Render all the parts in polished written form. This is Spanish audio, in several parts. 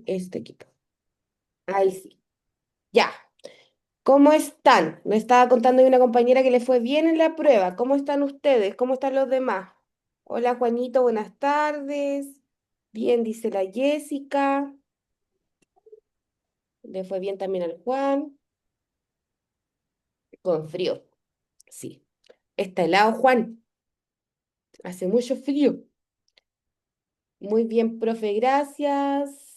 en este equipo. Ahí sí. Ya. ¿Cómo están? Me estaba contando de una compañera que le fue bien en la prueba. ¿Cómo están ustedes? ¿Cómo están los demás? Hola Juanito, buenas tardes. Bien, dice la Jessica. Le fue bien también al Juan. Con frío. Sí. Está helado, Juan. Hace mucho frío. Muy bien, profe, gracias.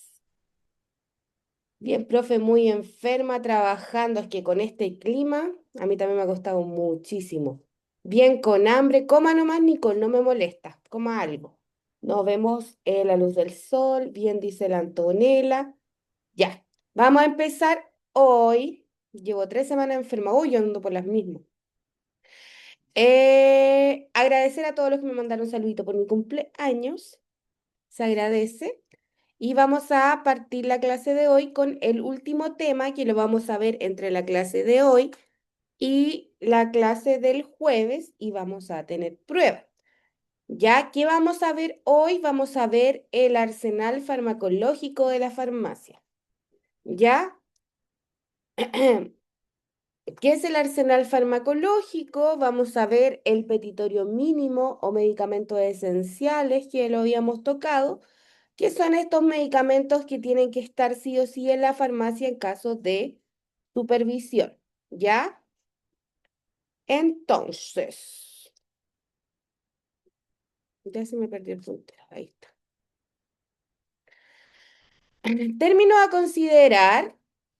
Bien, profe, muy enferma, trabajando. Es que con este clima, a mí también me ha costado muchísimo. Bien, con hambre, coma nomás, Nicole, no me molesta. Coma algo. Nos vemos en la luz del sol. Bien, dice la Antonella. Ya, vamos a empezar hoy. Llevo 3 semanas enferma. Hoy yo ando por las mismas. Agradecer a todos los que me mandaron saludito por mi cumpleaños. Se agradece. Y vamos a partir la clase de hoy con el último tema que lo vamos a ver entre la clase de hoy y la clase del jueves y vamos a tener prueba. Ya que vamos a ver hoy, vamos a ver el arsenal farmacológico de la farmacia. ¿Ya? ¿Qué es el arsenal farmacológico? Vamos a ver el petitorio mínimo o medicamentos esenciales que lo habíamos tocado. ¿Qué son estos medicamentos que tienen que estar sí o sí en la farmacia en caso de supervisión? ¿Ya? Entonces, ya se me perdió el puntero, ahí está. Término a considerar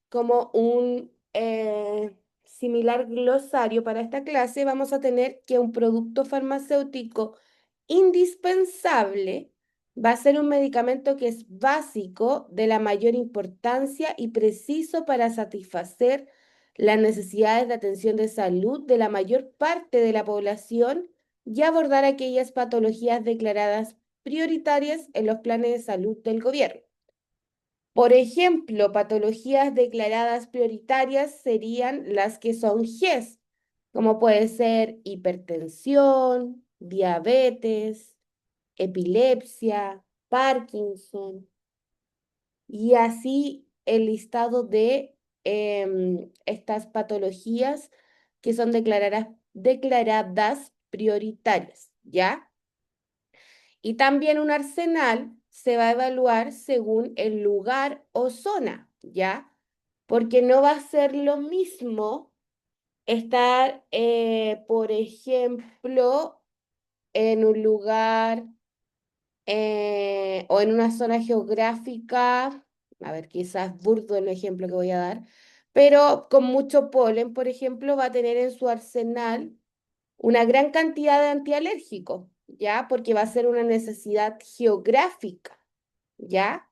como un similar glosario para esta clase, vamos a tener que un producto farmacéutico indispensable va a ser un medicamento que es básico, de la mayor importancia y preciso para satisfacer las necesidades de atención de salud de la mayor parte de la población y abordar aquellas patologías declaradas prioritarias en los planes de salud del gobierno. Por ejemplo, patologías declaradas prioritarias serían las que son GES, como puede ser hipertensión, diabetes, epilepsia, Parkinson, y así el listado de estas patologías que son declaradas prioritarias, ¿ya? Y también un arsenal se va a evaluar según el lugar o zona, ¿ya? Porque no va a ser lo mismo estar, por ejemplo, en un lugar o en una zona geográfica, a ver, quizás burdo el ejemplo que voy a dar, pero con mucho polen, por ejemplo, va a tener en su arsenal una gran cantidad de antialérgicos, ¿ya? Porque va a ser una necesidad geográfica, ¿ya?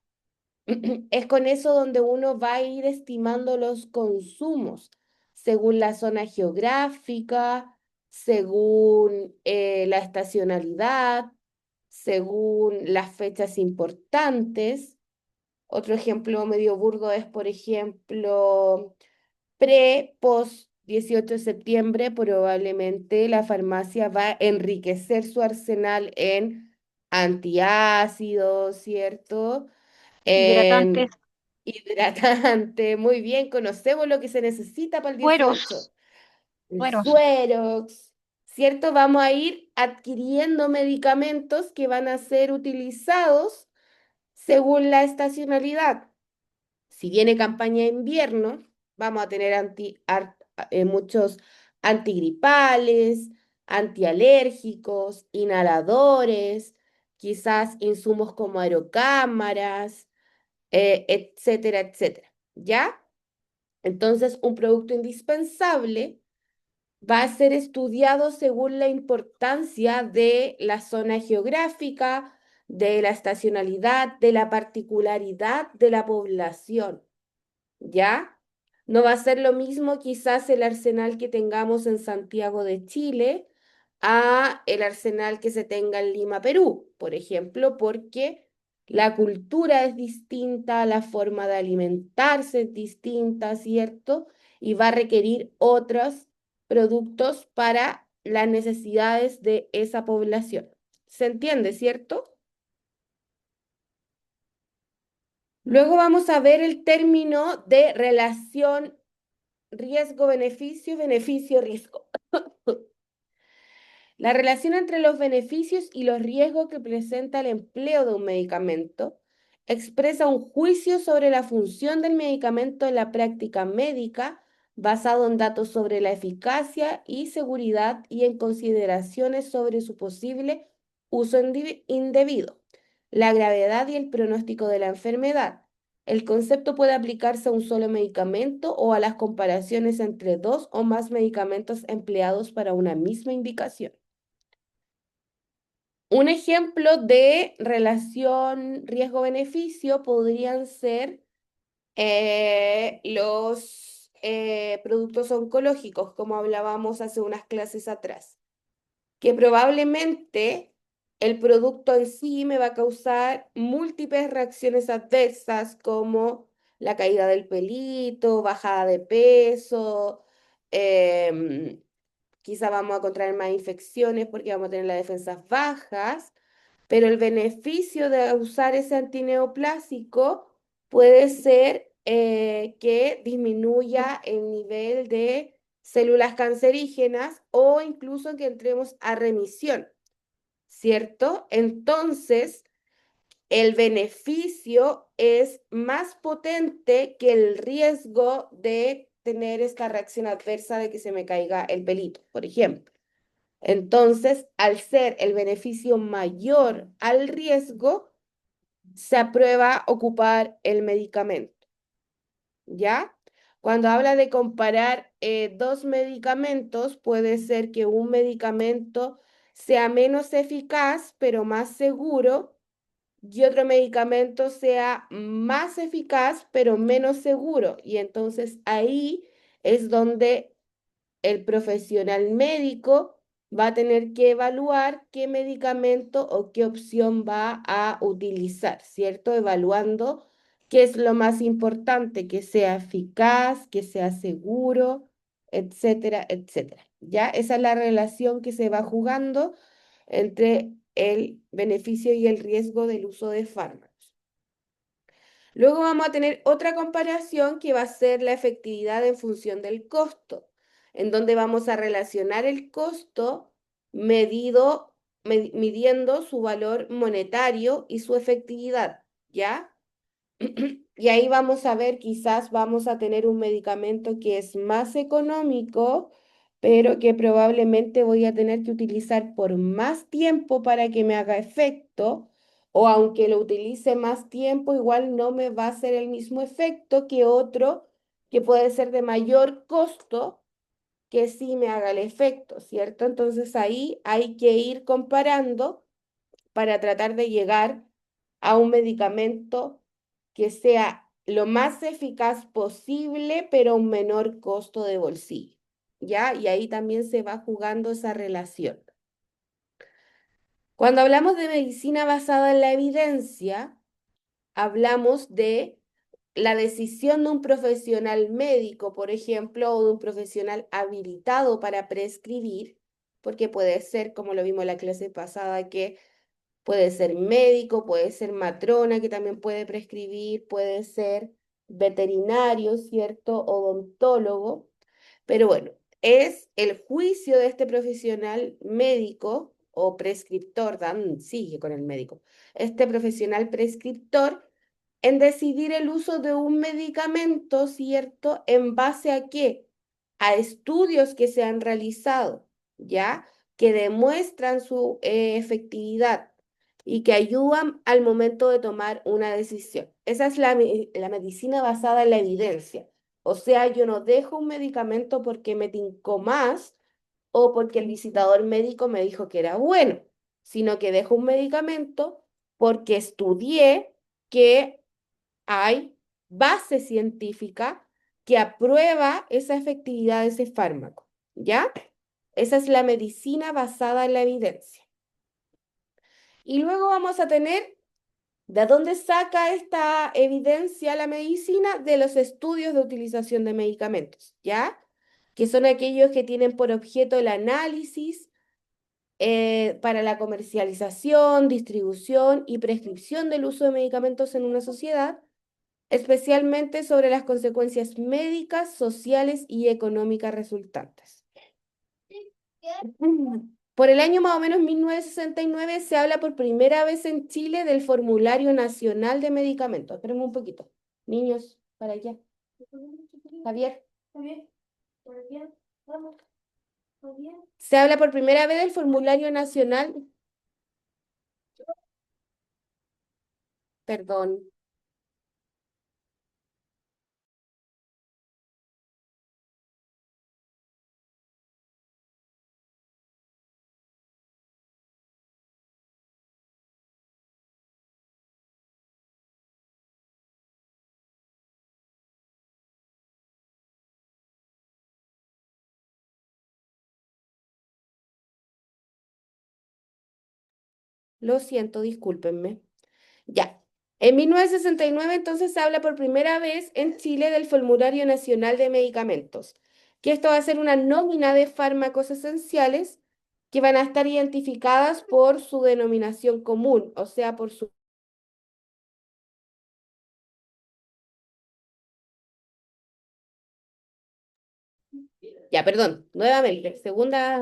Es con eso donde uno va a ir estimando los consumos, según la zona geográfica, según la estacionalidad, según las fechas importantes. Otro ejemplo medio burdo es, por ejemplo, post 18 de septiembre, probablemente la farmacia va a enriquecer su arsenal en antiácidos, ¿cierto? Hidratantes, En hidratante, muy bien, conocemos lo que se necesita para el 18. sueros, El sueros. suerox, ¿cierto? Vamos a ir adquiriendo medicamentos que van a ser utilizados según la estacionalidad. Si viene campaña de invierno, vamos a tener muchos antigripales, antialérgicos, inhaladores, quizás insumos como aerocámaras, etcétera, etcétera. ¿Ya? Entonces, un producto indispensable va a ser estudiado según la importancia de la zona geográfica, de la estacionalidad, de la particularidad de la población. ¿Ya? No va a ser lo mismo quizás el arsenal que tengamos en Santiago de Chile a el arsenal que se tenga en Lima, Perú, por ejemplo, porque la cultura es distinta, la forma de alimentarse es distinta, ¿cierto? Y va a requerir otros productos para las necesidades de esa población. ¿Se entiende, cierto? Luego vamos a ver el término de relación riesgo-beneficio, beneficio-riesgo. La relación entre los beneficios y los riesgos que presenta el empleo de un medicamento expresa un juicio sobre la función del medicamento en la práctica médica basado en datos sobre la eficacia y seguridad y en consideraciones sobre su posible uso indebido, la gravedad y el pronóstico de la enfermedad. El concepto puede aplicarse a un solo medicamento o a las comparaciones entre dos o más medicamentos empleados para una misma indicación. Un ejemplo de relación riesgo-beneficio podrían ser los productos oncológicos, como hablábamos hace unas clases atrás, que probablemente el producto en sí me va a causar múltiples reacciones adversas como la caída del pelito, bajada de peso, em, quizá vamos a contraer más infecciones porque vamos a tener las defensas bajas, pero el beneficio de usar ese antineoplásico puede ser que disminuya el nivel de células cancerígenas o incluso que entremos a remisión, ¿cierto? Entonces, el beneficio es más potente que el riesgo de tener esta reacción adversa de que se me caiga el pelito, por ejemplo. Entonces, al ser el beneficio mayor al riesgo, se aprueba ocupar el medicamento, ¿ya? Cuando habla de comparar dos medicamentos, puede ser que un medicamento sea menos eficaz, pero más seguro, y otro medicamento sea más eficaz, pero menos seguro. Y entonces ahí es donde el profesional médico va a tener que evaluar qué medicamento o qué opción va a utilizar, ¿cierto? Evaluando qué es lo más importante, que sea eficaz, que sea seguro, etcétera, etcétera. ¿Ya? Esa es la relación que se va jugando entre el beneficio y el riesgo del uso de fármacos. Luego vamos a tener otra comparación que va a ser la efectividad en función del costo, en donde vamos a relacionar el costo midiendo su valor monetario y su efectividad, ¿ya? Y ahí vamos a ver, quizás vamos a tener un medicamento que es más económico, pero que probablemente voy a tener que utilizar por más tiempo para que me haga efecto, o aunque lo utilice más tiempo, igual no me va a hacer el mismo efecto que otro que puede ser de mayor costo, que sí me haga el efecto, ¿cierto? Entonces ahí hay que ir comparando para tratar de llegar a un medicamento que sea lo más eficaz posible, pero a un menor costo de bolsillo, ¿ya? Y ahí también se va jugando esa relación. Cuando hablamos de medicina basada en la evidencia, hablamos de la decisión de un profesional médico, por ejemplo, o de un profesional habilitado para prescribir, porque puede ser, como lo vimos en la clase pasada, que puede ser médico, puede ser matrona que también puede prescribir, puede ser veterinario, ¿cierto? Odontólogo. Pero bueno, es el juicio de este profesional médico o prescriptor, Dan sigue con el médico, este profesional prescriptor en decidir el uso de un medicamento, ¿cierto? ¿En base a qué? A estudios que se han realizado, ¿ya? Que demuestran su efectividad y que ayudan al momento de tomar una decisión. Esa es la medicina basada en la evidencia. O sea, yo no dejo un medicamento porque me tincó más o porque el visitador médico me dijo que era bueno, sino que dejo un medicamento porque estudié que hay base científica que aprueba esa efectividad de ese fármaco, ¿ya? Esa es la medicina basada en la evidencia. Y luego vamos a tener, ¿de dónde saca esta evidencia la medicina? De los estudios de utilización de medicamentos, ¿ya? Que son aquellos que tienen por objeto el análisis para la comercialización, distribución y prescripción del uso de medicamentos en una sociedad especialmente sobre las consecuencias médicas, sociales y económicas resultantes. Por el año más o menos 1969 se habla por primera vez en Chile del Formulario Nacional de Medicamentos. Espérenme un poquito. Niños, para allá. Javier. Se habla por primera vez del Formulario Nacional. Perdón. Lo siento, discúlpenme. Ya. En 1969 entonces se habla por primera vez en Chile del Formulario Nacional de Medicamentos, que esto va a ser una nómina de fármacos esenciales que van a estar identificadas por su denominación común, o sea, por su... Ya, perdón, nuevamente, segunda,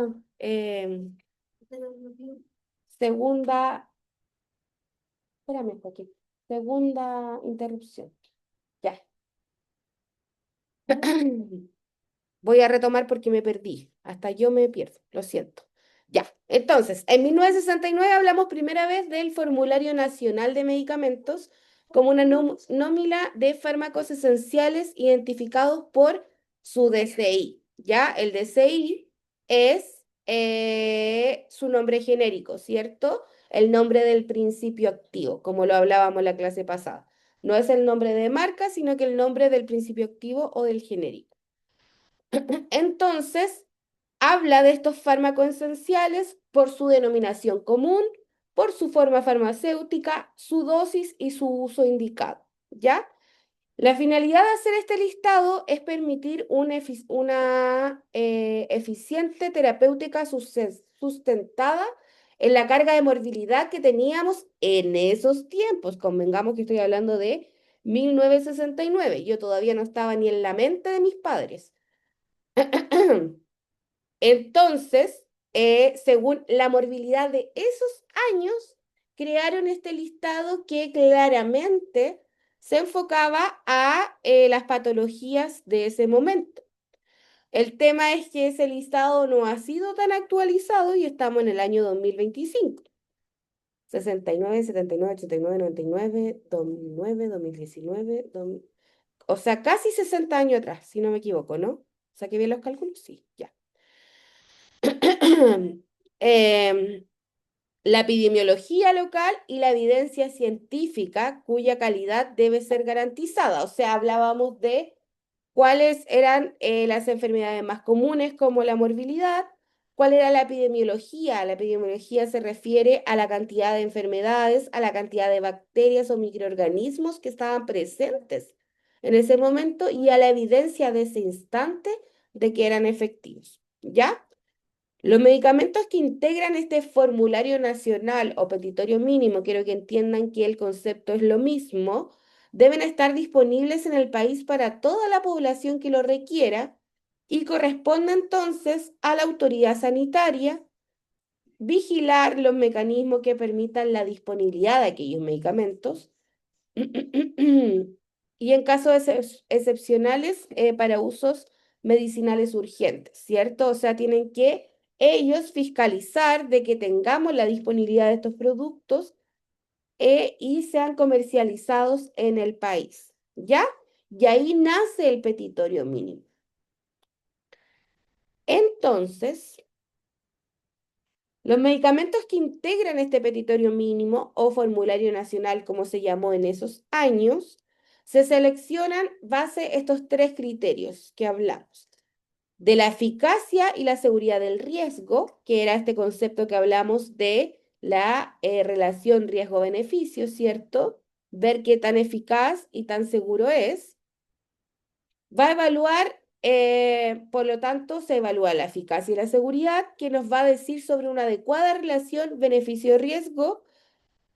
espérame, Joaquín, segunda interrupción. Ya. Voy a retomar porque me perdí. Hasta yo me pierdo, lo siento. Ya, entonces, en 1969 hablamos primera vez del Formulario Nacional de Medicamentos como una nómina de fármacos esenciales identificados por su DCI. Ya, el DCI es su nombre genérico, ¿cierto? El nombre del principio activo, como lo hablábamos en la clase pasada. No es el nombre de marca, sino que el nombre del principio activo o del genérico. Entonces, habla de estos fármacos esenciales por su denominación común, por su forma farmacéutica, su dosis y su uso indicado, ¿ya? La finalidad de hacer este listado es permitir una eficiente terapéutica sustentada en la carga de morbilidad que teníamos en esos tiempos. Convengamos que estoy hablando de 1969. Yo todavía no estaba ni en la mente de mis padres. Entonces, según la morbilidad de esos años, crearon este listado que claramente se enfocaba a las patologías de ese momento. El tema es que ese listado no ha sido tan actualizado y estamos en el año 2025. 69, 79, 89, 99, 2009, 2019, o sea, casi 60 años atrás, si no me equivoco, ¿no? ¿Saqué bien los cálculos? Sí, ya. Em, la epidemiología local y la evidencia científica cuya calidad debe ser garantizada. O sea, hablábamos de cuáles eran las enfermedades más comunes como la morbilidad, cuál era la epidemiología. La epidemiología se refiere a la cantidad de enfermedades, a la cantidad de bacterias o microorganismos que estaban presentes en ese momento y a la evidencia de ese instante de que eran efectivos. ¿Ya? Los medicamentos que integran este formulario nacional o petitorio mínimo, quiero que entiendan que el concepto es lo mismo, deben estar disponibles en el país para toda la población que lo requiera y corresponde entonces a la autoridad sanitaria vigilar los mecanismos que permitan la disponibilidad de aquellos medicamentos y en casos excepcionales para usos medicinales urgentes, ¿cierto? O sea, tienen que ellos fiscalizar de que tengamos la disponibilidad de estos productos y sean comercializados en el país, ¿ya? Y ahí nace el petitorio mínimo. Entonces, los medicamentos que integran este petitorio mínimo o formulario nacional, como se llamó en esos años, se seleccionan base estos tres criterios que hablamos. De la eficacia y la seguridad del riesgo, que era este concepto que hablamos de la relación riesgo-beneficio, ¿cierto? Ver qué tan eficaz y tan seguro es. Va a evaluar, por lo tanto, se evalúa la eficacia y la seguridad, que nos va a decir sobre una adecuada relación beneficio-riesgo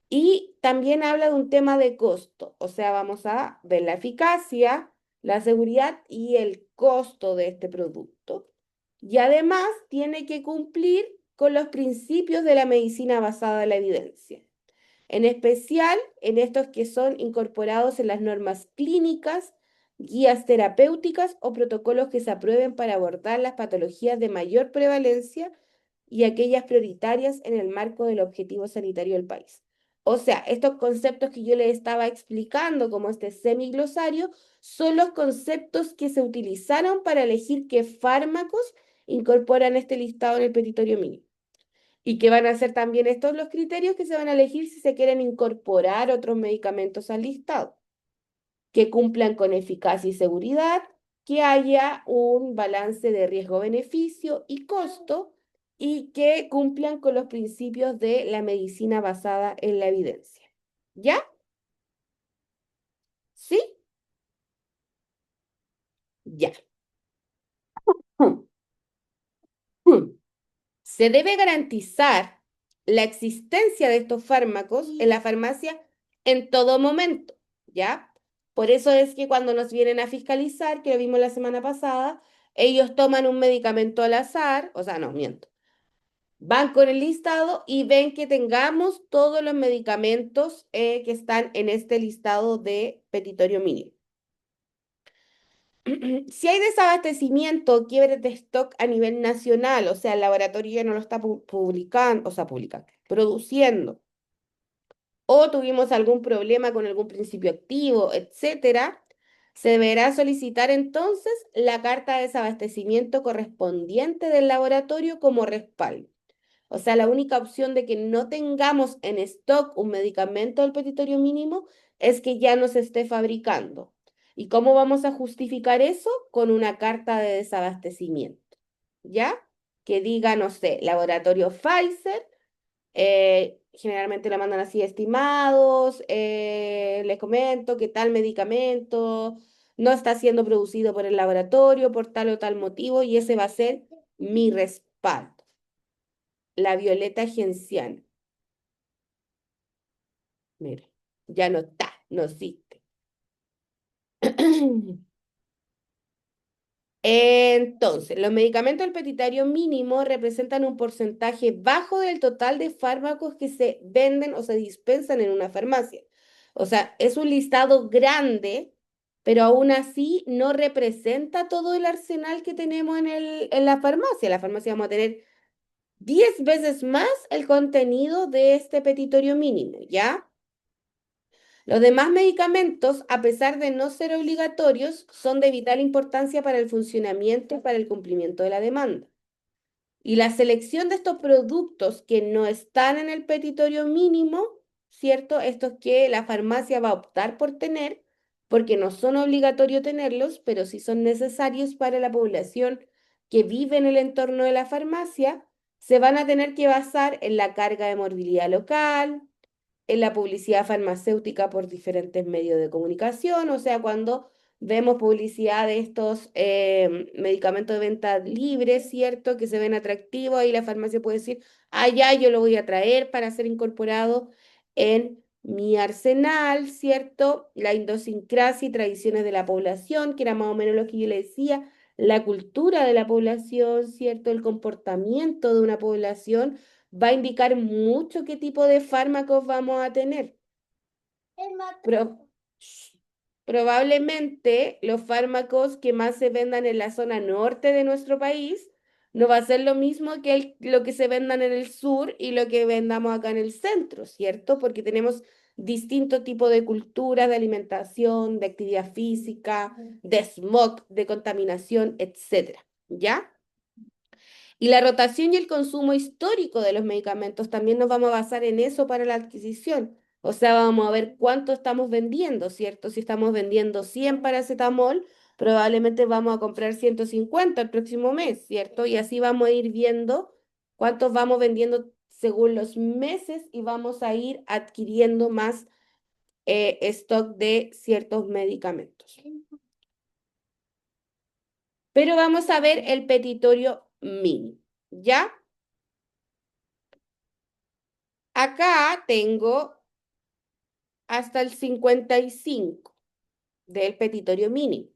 Y también habla de un tema de costo, o sea, vamos a ver la eficacia, la seguridad y el costo de este producto. Y además tiene que cumplir con los principios de la medicina basada en la evidencia, en especial en estos que son incorporados en las normas clínicas, guías terapéuticas o protocolos que se aprueben para abordar las patologías de mayor prevalencia y aquellas prioritarias en el marco del objetivo sanitario del país. O sea, estos conceptos que yo les estaba explicando, como este semiglosario, son los conceptos que se utilizaron para elegir qué fármacos incorporan este listado en el petitorio mínimo. Y que van a ser también estos los criterios que se van a elegir si se quieren incorporar otros medicamentos al listado, que cumplan con eficacia y seguridad, que haya un balance de riesgo-beneficio y costo y que cumplan con los principios de la medicina basada en la evidencia. ¿Ya? ¿Sí? Ya. Se debe garantizar la existencia de estos fármacos en la farmacia en todo momento, ¿ya? Por eso es que cuando nos vienen a fiscalizar, que lo vimos la semana pasada, ellos toman un medicamento al azar, o sea, no, miento, van con el listado y ven que tengamos todos los medicamentos que están en este listado de petitorio mínimo. Si hay desabastecimiento o quiebres de stock a nivel nacional, o sea, el laboratorio ya no lo está publicando, o sea, publicando, produciendo, o tuvimos algún problema con algún principio activo, etcétera, se deberá solicitar entonces la carta de desabastecimiento correspondiente del laboratorio como respaldo. O sea, la única opción de que no tengamos en stock un medicamento del petitorio mínimo es que ya no se esté fabricando. ¿Y cómo vamos a justificar eso? Con una carta de desabastecimiento, ¿ya? Que diga, no sé, laboratorio Pfizer, generalmente la mandan así estimados, les comento que tal medicamento no está siendo producido por el laboratorio por tal o tal motivo y ese va a ser mi respaldo. La violeta genciana. Mira, ya no está, no existe. Entonces, los medicamentos del petitario mínimo representan un porcentaje bajo del total de fármacos que se venden o se dispensan en una farmacia. O sea, es un listado grande, pero aún así no representa todo el arsenal que tenemos en la farmacia. En la farmacia vamos a tener 10 veces más el contenido de este petitorio mínimo, ¿ya? Los demás medicamentos, a pesar de no ser obligatorios, son de vital importancia para el funcionamiento y para el cumplimiento de la demanda. Y la selección de estos productos que no están en el petitorio mínimo, ¿cierto? Estos que la farmacia va a optar por tener, porque no son obligatorios tenerlos, pero sí son necesarios para la población que vive en el entorno de la farmacia, se van a tener que basar en la carga de morbilidad local, en la publicidad farmacéutica por diferentes medios de comunicación, o sea, cuando vemos publicidad de estos medicamentos de venta libre, ¿cierto? Que se ven atractivos, ahí la farmacia puede decir, ah, ya, yo lo voy a traer para ser incorporado en mi arsenal, ¿cierto? La idiosincrasia y tradiciones de la población, que era más o menos lo que yo le decía, la cultura de la población, ¿cierto? El comportamiento de una población va a indicar mucho qué tipo de fármacos vamos a tener. Pro- Probablemente los fármacos que más se vendan en la zona norte de nuestro país no va a ser lo mismo que lo que se vendan en el sur y lo que vendamos acá en el centro, ¿cierto? Porque tenemos distintos tipos de culturas, de alimentación, de actividad física, de smog, de contaminación, etcétera, ¿ya? Y la rotación y el consumo histórico de los medicamentos también nos vamos a basar en eso para la adquisición. O sea, vamos a ver cuánto estamos vendiendo, ¿cierto? Si estamos vendiendo 100 paracetamol, probablemente vamos a comprar 150 el próximo mes, ¿cierto? Y así vamos a ir viendo cuántos vamos vendiendo según los meses y vamos a ir adquiriendo más stock de ciertos medicamentos. Pero vamos a ver el petitorio mínimo, ¿ya? Acá tengo hasta el 55 del petitorio mínimo.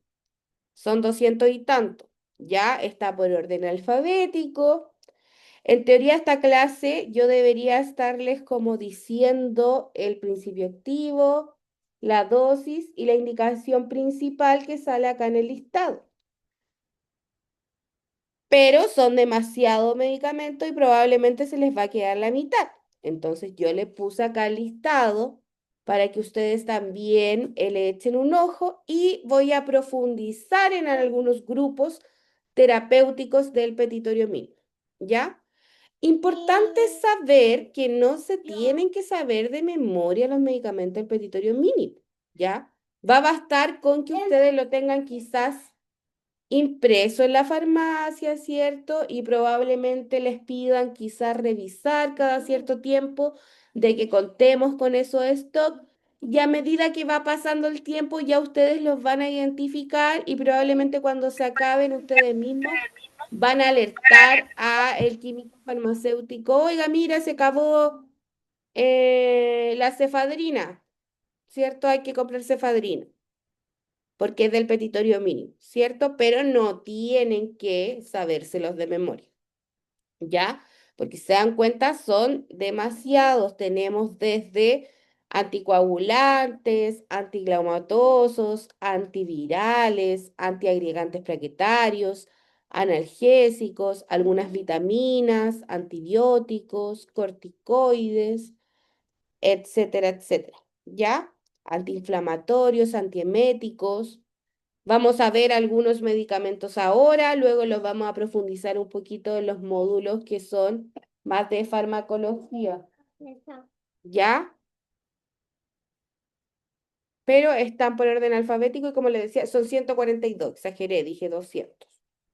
Son 200 y tanto. Ya está por orden alfabético. En teoría, esta clase yo debería estarles como diciendo el principio activo, la dosis y la indicación principal que sale acá en el listado. Pero son demasiado medicamentos y probablemente se les va a quedar la mitad. Entonces yo le puse acá el listado para que ustedes también le echen un ojo y voy a profundizar en algunos grupos terapéuticos del petitorio mínimo. ¿Ya? Importante saber que no se tienen que saber de memoria los medicamentos del petitorio mínimo, ¿ya? Va a bastar con que ustedes lo tengan quizás impreso en la farmacia, ¿cierto? Y probablemente les pidan quizás revisar cada cierto tiempo de que contemos con esos stock. Y a medida que va pasando el tiempo, ya ustedes los van a identificar y probablemente cuando se acaben ustedes mismos van a alertar a el químico farmacéutico, oiga, mira, se acabó la cefadrina, ¿cierto? Hay que comprar cefadrina porque es del petitorio mínimo, ¿cierto? Pero no tienen que sabérselos de memoria, ¿ya? Porque si se dan cuenta, son demasiados. Tenemos desde anticoagulantes, antiglaumatosos, antivirales, antiagregantes plaquetarios, analgésicos, algunas vitaminas, antibióticos, corticoides, etcétera, etcétera, ¿ya? Antiinflamatorios, antieméticos. Vamos a ver algunos medicamentos ahora, luego los vamos a profundizar un poquito en los módulos que son más de farmacología, ¿ya? Pero están por orden alfabético y como les decía, son 142, exageré, dije 200.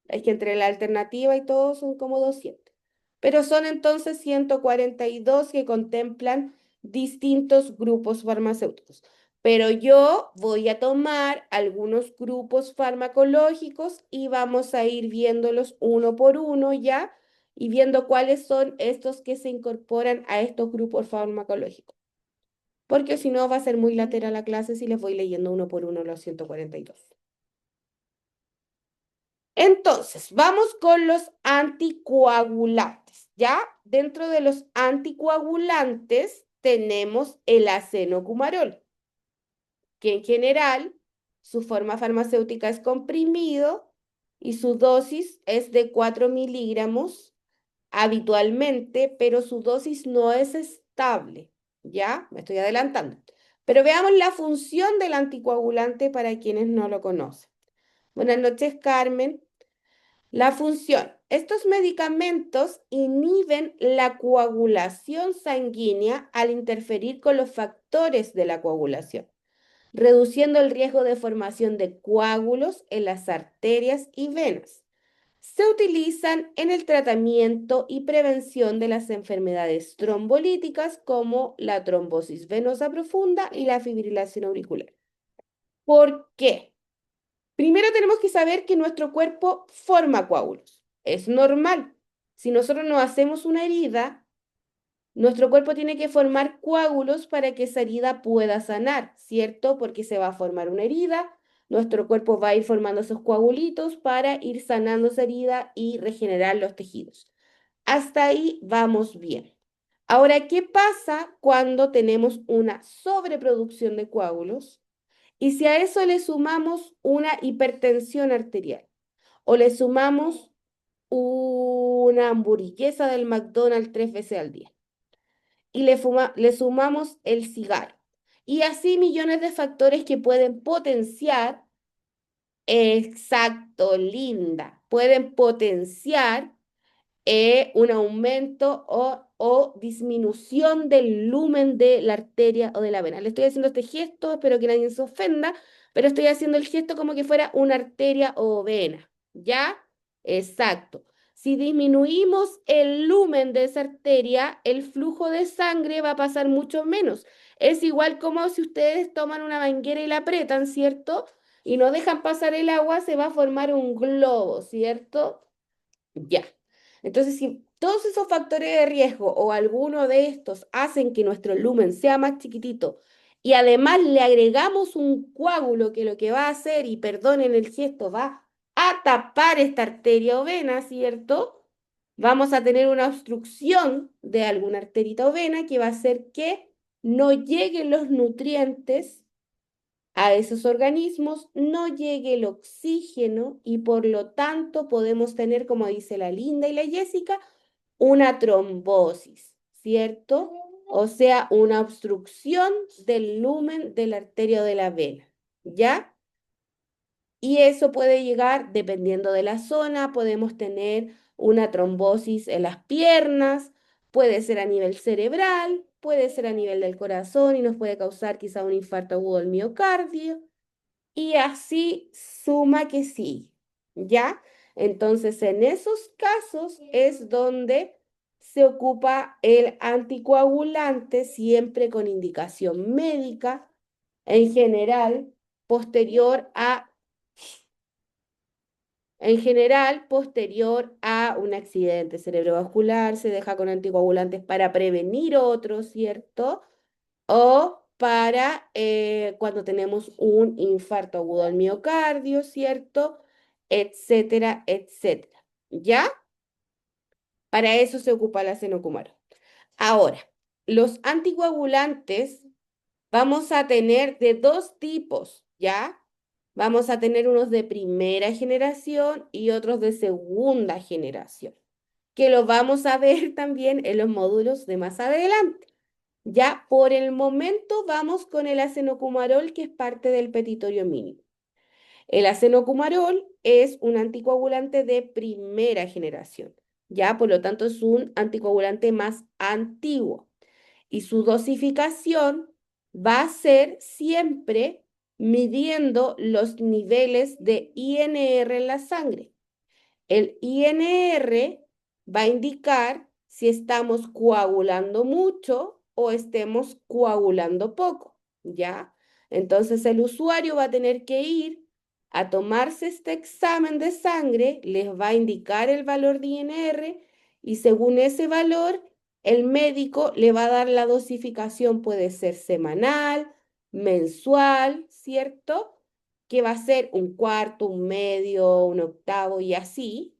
Es que entre la alternativa y todo son como 200. Pero son entonces 142 que contemplan distintos grupos farmacéuticos. Pero yo voy a tomar algunos grupos farmacológicos y vamos a ir viéndolos uno por uno ya y viendo cuáles son estos que se incorporan a estos grupos farmacológicos porque si no va a ser muy lateral la clase si les voy leyendo uno por uno los 142. Entonces, vamos con los anticoagulantes, ¿ya? Dentro de los anticoagulantes tenemos el acenocumarol, que en general su forma farmacéutica es comprimido y su dosis es de 4 miligramos habitualmente, pero su dosis no es estable, ¿ya? Me estoy adelantando. Pero veamos la función del anticoagulante para quienes no lo conocen. Buenas noches, Carmen. La función. Estos medicamentos inhiben la coagulación sanguínea al interferir con los factores de la coagulación, reduciendo el riesgo de formación de coágulos en las arterias y venas. Se utilizan en el tratamiento y prevención de las enfermedades trombolíticas como la trombosis venosa profunda y la fibrilación auricular. ¿Por qué? Primero tenemos que saber que nuestro cuerpo forma coágulos. Es normal. Si nosotros nos hacemos una herida, nuestro cuerpo tiene que formar coágulos para que esa herida pueda sanar, ¿cierto? Porque se va a formar una herida, nuestro cuerpo va a ir formando esos coagulitos para ir sanando esa herida y regenerar los tejidos. Hasta ahí vamos bien. Ahora, ¿qué pasa cuando tenemos una sobreproducción de coágulos? Y si a eso le sumamos una hipertensión arterial o le sumamos una hamburguesa del McDonald's 3 veces al día y le sumamos el cigarro. Y así millones de factores que pueden potenciar, exacto, linda, pueden potenciar un aumento o disminución del lumen de la arteria o de la vena. Le estoy haciendo este gesto, espero que nadie se ofenda, pero estoy haciendo el gesto como que fuera una arteria o vena. ¿Ya? Exacto. Si disminuimos el lumen de esa arteria, el flujo de sangre va a pasar mucho menos. Es igual como si ustedes toman una manguera y la apretan, ¿cierto? Y no dejan pasar el agua, se va a formar un globo, ¿cierto? Ya. Entonces, si todos esos factores de riesgo o alguno de estos hacen que nuestro lumen sea más chiquitito y además le agregamos un coágulo que lo que va a hacer, y perdonen el gesto, va a tapar esta arteria o vena, ¿cierto? Vamos a tener una obstrucción de alguna arterita o vena que va a hacer que no lleguen los nutrientes a esos organismos, no llegue el oxígeno y por lo tanto podemos tener, como dice la Linda y la Jessica, una trombosis, ¿cierto? O sea, una obstrucción del lumen de la arteria o de la vena, ¿ya? Y eso puede llegar, dependiendo de la zona, podemos tener una trombosis en las piernas, puede ser a nivel cerebral, puede ser a nivel del corazón y nos puede causar quizá un infarto agudo del miocardio. Y así suma que sí, ¿ya? Entonces, en esos casos es donde se ocupa el anticoagulante, siempre con indicación médica, en general, posterior a, posterior a un accidente cerebrovascular, se deja con anticoagulantes para prevenir otros, ¿cierto? O para cuando tenemos un infarto agudo al miocardio, ¿cierto? Etcétera, etcétera. ¿Ya? Para eso se ocupa la acenocumarol. Ahora, los anticoagulantes vamos a tener de dos tipos, ¿ya? Vamos a tener unos de primera generación y otros de segunda generación, que lo vamos a ver también en los módulos de más adelante. Ya por el momento vamos con el acenocumarol, que es parte del petitorio mínimo. El acenocumarol es un anticoagulante de primera generación, ya por lo tanto es un anticoagulante más antiguo y su dosificación va a ser siempre midiendo los niveles de INR en la sangre. El INR va a indicar si estamos coagulando mucho o estemos coagulando poco, ¿ya? Entonces el usuario va a tener que ir a tomarse este examen de sangre, les va a indicar el valor de INR y según ese valor, el médico le va a dar la dosificación, puede ser semanal, mensual, ¿cierto? Que va a ser un cuarto, un medio, un octavo y así,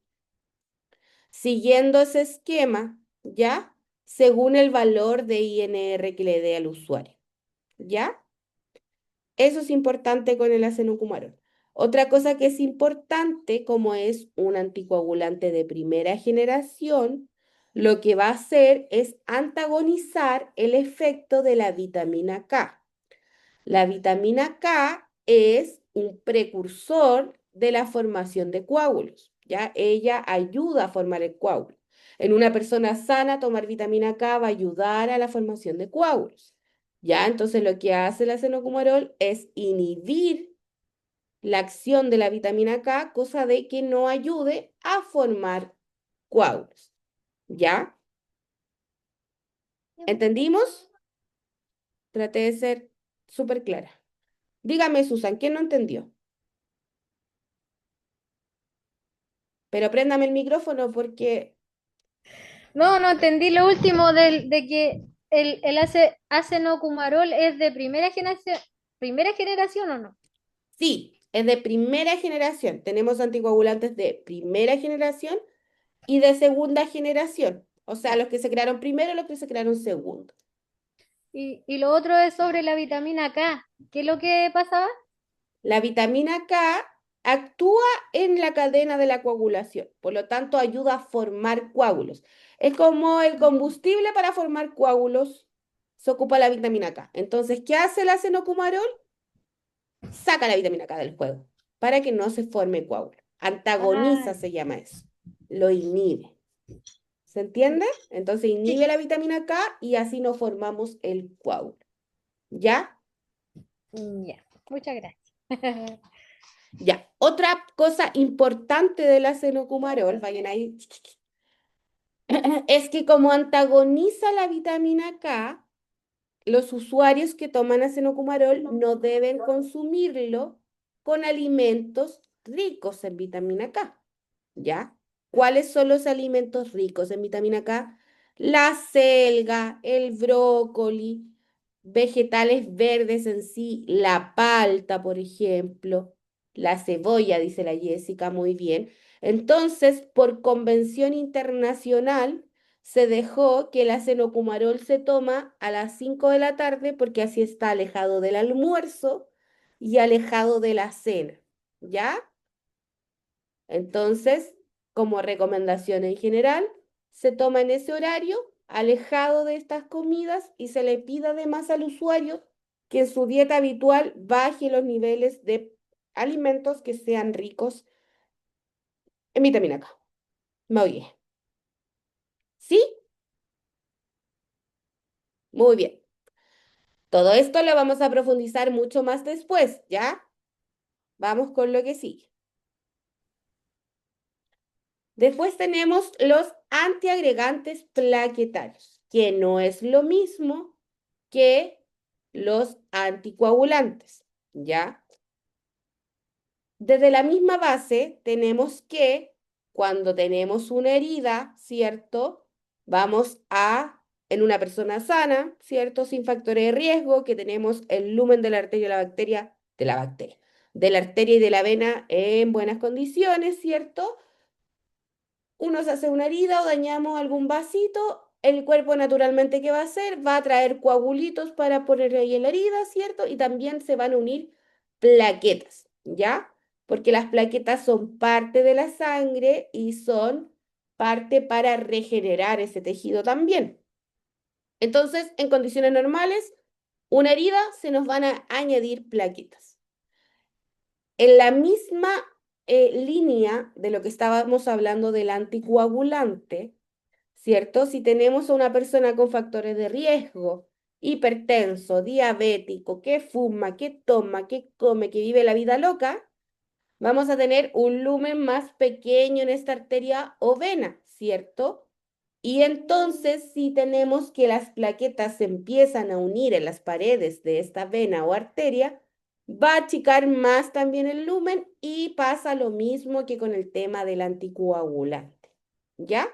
siguiendo ese esquema, ¿ya? Según el valor de INR que le dé al usuario, ¿ya? Eso es importante con el acenocumarol. Otra cosa que es importante, como es un anticoagulante de primera generación, lo que va a hacer es antagonizar el efecto de la vitamina K. La vitamina K es un precursor de la formación de coágulos, ¿ya? Ella ayuda a formar el coágulo. En una persona sana, tomar vitamina K va a ayudar a la formación de coágulos, ¿ya? Entonces lo que hace el acenocumarol es inhibir la acción de la vitamina K, cosa de que no ayude a formar coágulos, ¿ya? ¿Entendimos? Traté de ser súper clara. Dígame, Susan, ¿quién no entendió? Pero préndame el micrófono porque No, no entendí lo último de que acenocumarol es de primera generación o no. sí, es de primera generación. Tenemos anticoagulantes de primera generación y de segunda generación. O sea, Ya. los que se crearon primero y los que se crearon segundo. Y lo otro es sobre la vitamina K. ¿Qué es lo que pasaba? La vitamina K actúa en la cadena de la coagulación, por lo tanto ayuda a formar coágulos. Es como el combustible para formar coágulos, se ocupa la vitamina K. Entonces, ¿qué hace el acenocumarol? Saca la vitamina K del juego para que no se forme coágulo. Ah, Antagoniza se llama eso. Lo inhibe. ¿Se entiende? Entonces inhibe sí, la vitamina K y así no formamos el coágulo. ¿Ya? ya, muchas gracias. Ya. Otra cosa importante del acenocumarol, vayan ahí, es que como antagoniza la vitamina K, los usuarios que toman acenocumarol no deben consumirlo con alimentos ricos en vitamina K. ¿Ya? ¿Cuáles son los alimentos ricos en vitamina K? La selga, el brócoli, vegetales verdes en sí, la palta, por ejemplo, la cebolla, dice la Jessica, muy bien. Entonces, por convención internacional, se dejó que el acenocumarol se toma a las 5 de la tarde porque así está alejado del almuerzo y alejado de la cena, ¿ya? Entonces, como recomendación en general, se toma en ese horario, alejado de estas comidas, y se le pide además al usuario que en su dieta habitual baje los niveles de alimentos que sean ricos en vitamina K. Muy bien. ¿Sí? Muy bien. Todo esto lo vamos a profundizar mucho más después, ¿ya? Vamos con lo que sigue. Después tenemos los antiagregantes plaquetarios, que no es lo mismo que los anticoagulantes, ¿ya? Desde la misma base tenemos que cuando tenemos una herida, ¿cierto? Vamos a, en una persona sana, ¿cierto? Sin factores de riesgo, que tenemos el lumen de la arteria y la bacteria, de la arteria y de la vena en buenas condiciones, ¿cierto? Uno se hace una herida o dañamos algún vasito, el cuerpo naturalmente, ¿qué va a hacer? Va a traer coagulitos para poner ahí en la herida, ¿cierto? Y también se van a unir plaquetas, ¿ya? Porque las plaquetas son parte de la sangre y son parte para regenerar ese tejido también. Entonces, en condiciones normales, una herida se nos van a añadir plaquetas. En la misma línea de lo que estábamos hablando del anticoagulante, ¿cierto? Si tenemos a una persona con factores de riesgo, hipertenso, diabético, que fuma, que toma, que come, que vive la vida loca, vamos a tener un lumen más pequeño en esta arteria o vena, ¿cierto? Y entonces, si tenemos que las plaquetas se empiezan a unir en las paredes de esta vena o arteria, va a achicar más también el lumen y pasa lo mismo que con el tema del anticoagulante, ¿ya?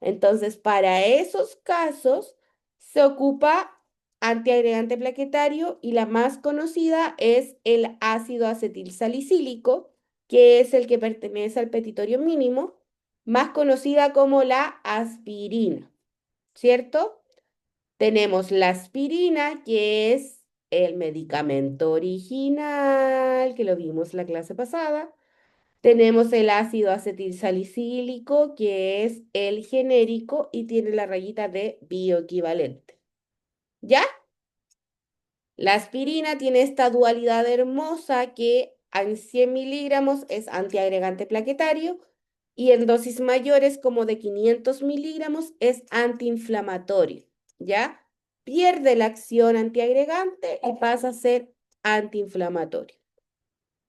Entonces, para esos casos se ocupa antiagregante plaquetario y la más conocida es el ácido acetil salicílico, que es el que pertenece al petitorio mínimo, más conocida como la aspirina, ¿cierto? Tenemos la aspirina, que es el medicamento original, que lo vimos la clase pasada. Tenemos el ácido acetilsalicílico, que es el genérico y tiene la rayita de bioequivalente. ¿Ya? La aspirina tiene esta dualidad hermosa que en 100 miligramos es antiagregante plaquetario y en dosis mayores como de 500 miligramos es antiinflamatorio. ¿Ya? Pierde la acción antiagregante y pasa a ser antiinflamatorio.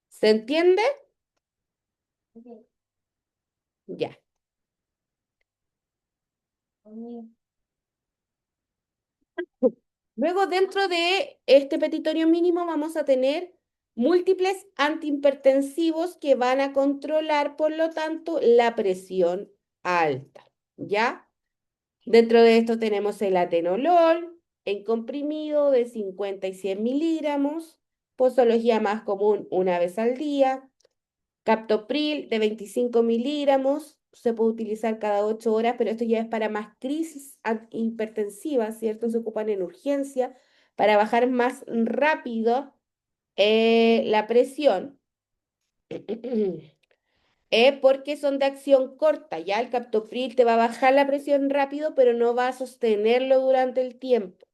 ¿Se entiende? Ya. Luego, dentro de este petitorio mínimo, vamos a tener múltiples antihipertensivos que van a controlar, por lo tanto, la presión alta, ¿ya? Dentro de esto tenemos el atenolol en comprimido de 50 y 100 miligramos, posología más común una vez al día, captopril de 25 miligramos, se puede utilizar cada 8 horas, pero esto ya es para más crisis hipertensivas, ¿cierto? Se ocupan en urgencia para bajar más rápido la presión, porque son de acción corta, ya el captopril te va a bajar la presión rápido, pero no va a sostenerlo durante el tiempo.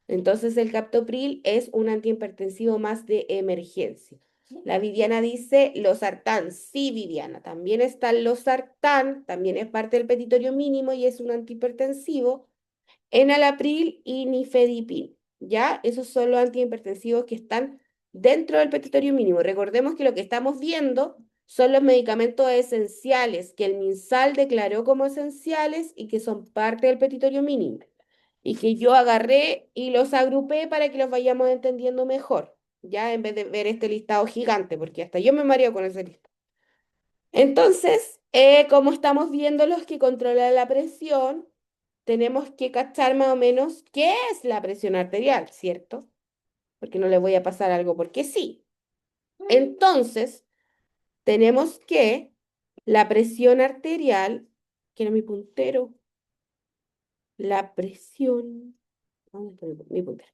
Entonces el captopril es un antihipertensivo más de emergencia. La Viviana dice losartán. Sí, Viviana, también está el losartán, también es parte del petitorio mínimo y es un antihipertensivo. Enalapril y nifedipin, ¿ya? Esos son los antihipertensivos que están dentro del petitorio mínimo. Recordemos que lo que estamos viendo son los medicamentos esenciales que el MinSal declaró como esenciales y que son parte del petitorio mínimo y que yo agarré y los agrupé para que los vayamos entendiendo mejor, ya en vez de ver este listado gigante, porque hasta yo me mareo con ese listado. Entonces, como estamos viendo los que controlan la presión, tenemos que cachar más o menos qué es la presión arterial, ¿cierto? Porque no le voy a pasar algo porque sí. Entonces, tenemos que la presión arterial, que era mi puntero, la presión, ¿dónde está mi puntero?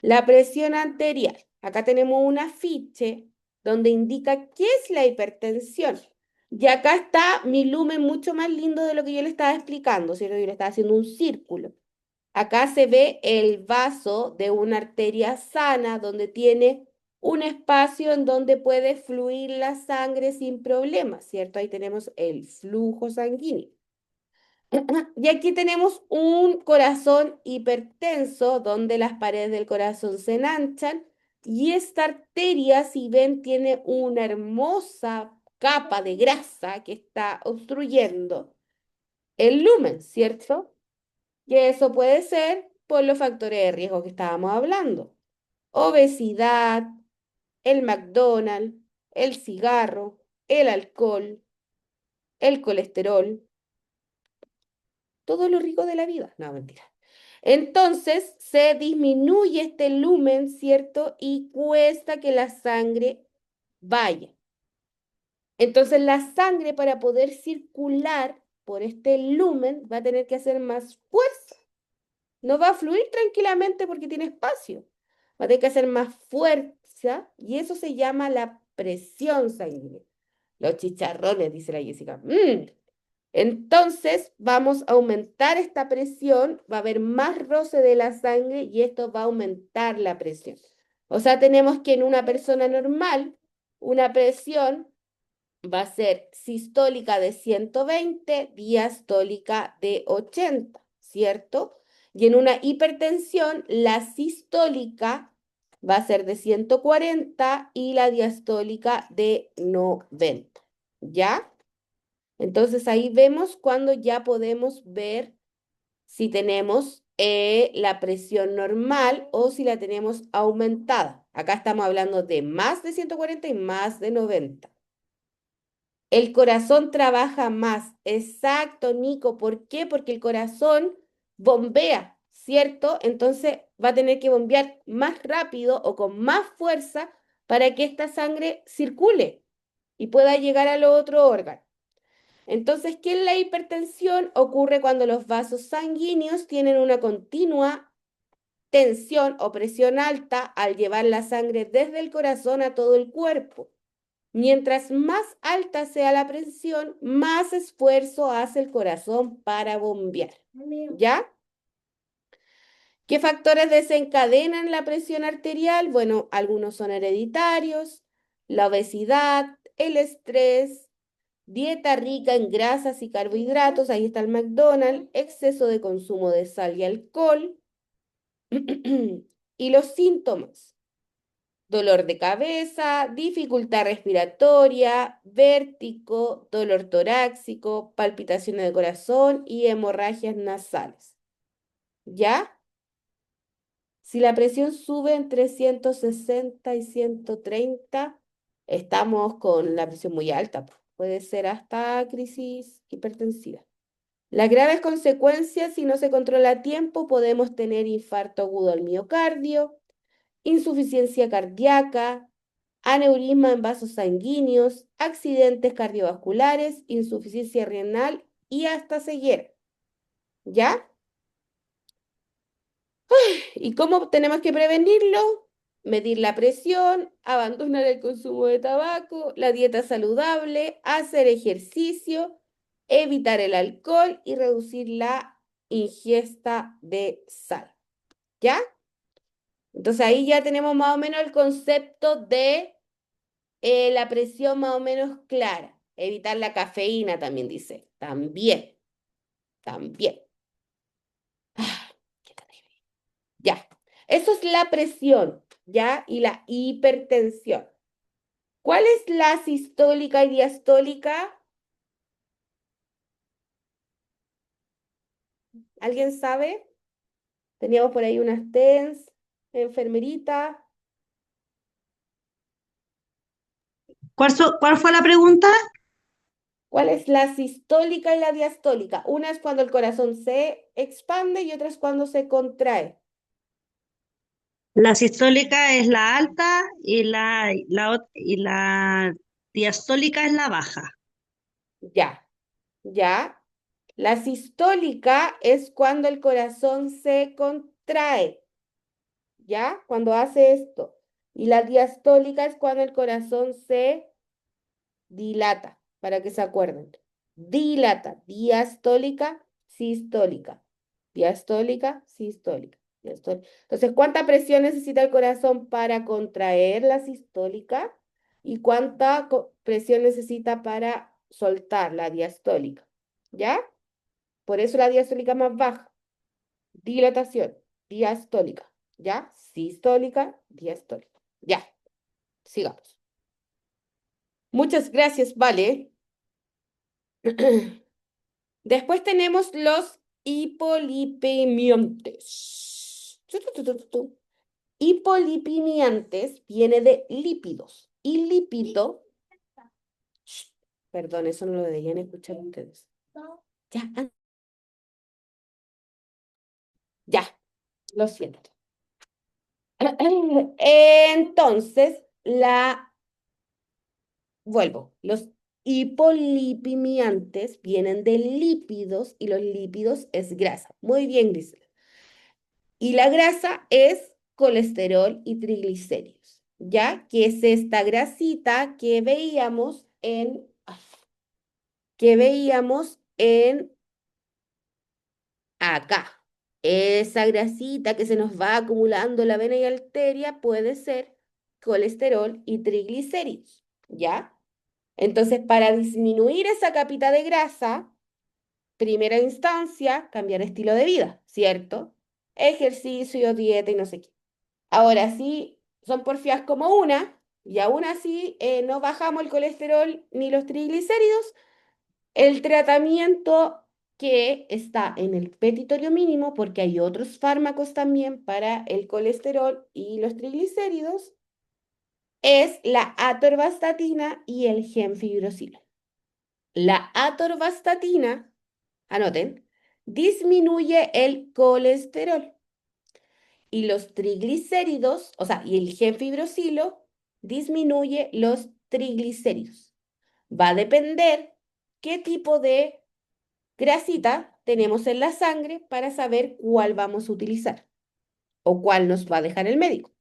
La presión arterial. Acá tenemos un afiche donde indica qué es la hipertensión. Y acá está mi lumen mucho más lindo de lo que yo le estaba explicando, ¿cierto? Yo le estaba haciendo un círculo. Acá se ve el vaso de una arteria sana donde tiene un espacio en donde puede fluir la sangre sin problemas, ¿cierto? Ahí tenemos el flujo sanguíneo. Y aquí tenemos un corazón hipertenso donde las paredes del corazón se enhanchan y esta arteria, si ven, tiene una hermosa capa de grasa que está obstruyendo el lumen, ¿cierto? Y eso puede ser por los factores de riesgo que estábamos hablando. Obesidad, el McDonald's, el cigarro, el alcohol, el colesterol, todo lo rico de la vida. No, mentira. Entonces se disminuye este lumen, ¿cierto? Y cuesta que la sangre vaya. Entonces la sangre para poder circular por este lumen va a tener que hacer más fuerza. No va a fluir tranquilamente porque tiene espacio. Va a tener que hacer más fuerza y eso se llama la presión sanguínea. Los chicharrones, dice la Jessica. Entonces vamos a aumentar esta presión, va a haber más roce de la sangre y esto va a aumentar la presión. O sea, tenemos que en una persona normal, una presión va a ser sistólica de 120, diastólica de 80, ¿cierto? Y en una hipertensión, la sistólica va a ser de 140 y la diastólica de 90, ¿ya? Entonces ahí vemos cuando ya podemos ver si tenemos la presión normal o si la tenemos aumentada. Acá estamos hablando de más de 140 y más de 90. El corazón trabaja más. Exacto, Nico. ¿Por qué? Porque el corazón bombea, ¿cierto? Entonces va a tener que bombear más rápido o con más fuerza para que esta sangre circule y pueda llegar a los otros órganos. Entonces, ¿qué es la hipertensión? Ocurre cuando los vasos sanguíneos tienen una continua tensión o presión alta al llevar la sangre desde el corazón a todo el cuerpo. Mientras más alta sea la presión, más esfuerzo hace el corazón para bombear. ¿Ya? ¿Qué factores desencadenan la presión arterial? Bueno, algunos son hereditarios, la obesidad, el estrés, dieta rica en grasas y carbohidratos, ahí está el McDonald's, exceso de consumo de sal y alcohol. Y los síntomas: dolor de cabeza, dificultad respiratoria, vértigo, dolor torácico, palpitaciones de corazón y hemorragias nasales. ¿Ya? Si la presión sube entre 160 y 130, estamos con la presión muy alta. Puede ser hasta crisis hipertensiva. Las graves consecuencias, si no se controla a tiempo, podemos tener infarto agudo al miocardio, insuficiencia cardíaca, aneurisma en vasos sanguíneos, accidentes cardiovasculares, insuficiencia renal y hasta ceguera. ¿Ya? ¿Y cómo tenemos que prevenirlo? Medir la presión, abandonar el consumo de tabaco, la dieta saludable, hacer ejercicio, evitar el alcohol y reducir la ingesta de sal. ¿Ya? Entonces ahí ya tenemos más o menos el concepto de la presión más o menos clara. Evitar la cafeína también dice. También, también. Ah, qué terrible. Ya. Eso es la presión, ¿ya? Y la hipertensión. ¿Cuál es la sistólica y diastólica? ¿Alguien sabe? Teníamos por ahí unas TENS, enfermerita. ¿Cuál fue la pregunta? ¿Cuál es la sistólica y la diastólica? Una es cuando el corazón se expande y otra es cuando se contrae. La sistólica es la alta y la diastólica es la baja. Ya, ya. La sistólica es cuando el corazón se contrae, ¿ya? Cuando hace esto. Y la diastólica es cuando el corazón se dilata, para que se acuerden. Dilata, diastólica, sistólica. Diastólica, sistólica. Entonces, ¿cuánta presión necesita el corazón para contraer la sistólica? ¿Y cuánta presión necesita para soltar la diastólica? ¿Ya? Por eso la diastólica es más baja. Dilatación, diastólica. ¿Ya? Sistólica, diastólica. Ya, sigamos. Muchas gracias, vale. Después tenemos los hipolipemiantes. Hipolipemiantes viene de lípidos. Y lípido, shh, perdón, eso no lo deberían escuchar ustedes. Ya, ya, lo siento. Entonces, vuelvo, los hipolipemiantes vienen de lípidos y los lípidos es grasa. Muy bien, Grisel. Y la grasa es colesterol y triglicéridos, ¿ya? Que es esta grasita que veíamos en acá. Esa grasita que se nos va acumulando en la vena y arteria puede ser colesterol y triglicéridos, ¿ya? Entonces, para disminuir esa capita de grasa, primera instancia, cambiar estilo de vida, ¿cierto? Ejercicio, dieta y no sé qué. Ahora sí, son porfias como una, y aún así no bajamos el colesterol ni los triglicéridos. El tratamiento que está en el petitorio mínimo, porque hay otros fármacos también para el colesterol y los triglicéridos, es la atorvastatina y el gemfibrosilo. La atorvastatina, anoten, disminuye el colesterol. Y los triglicéridos, o sea, y el gemfibrosilo disminuye los triglicéridos. Va a depender qué tipo de grasita tenemos en la sangre para saber cuál vamos a utilizar o cuál nos va a dejar el médico.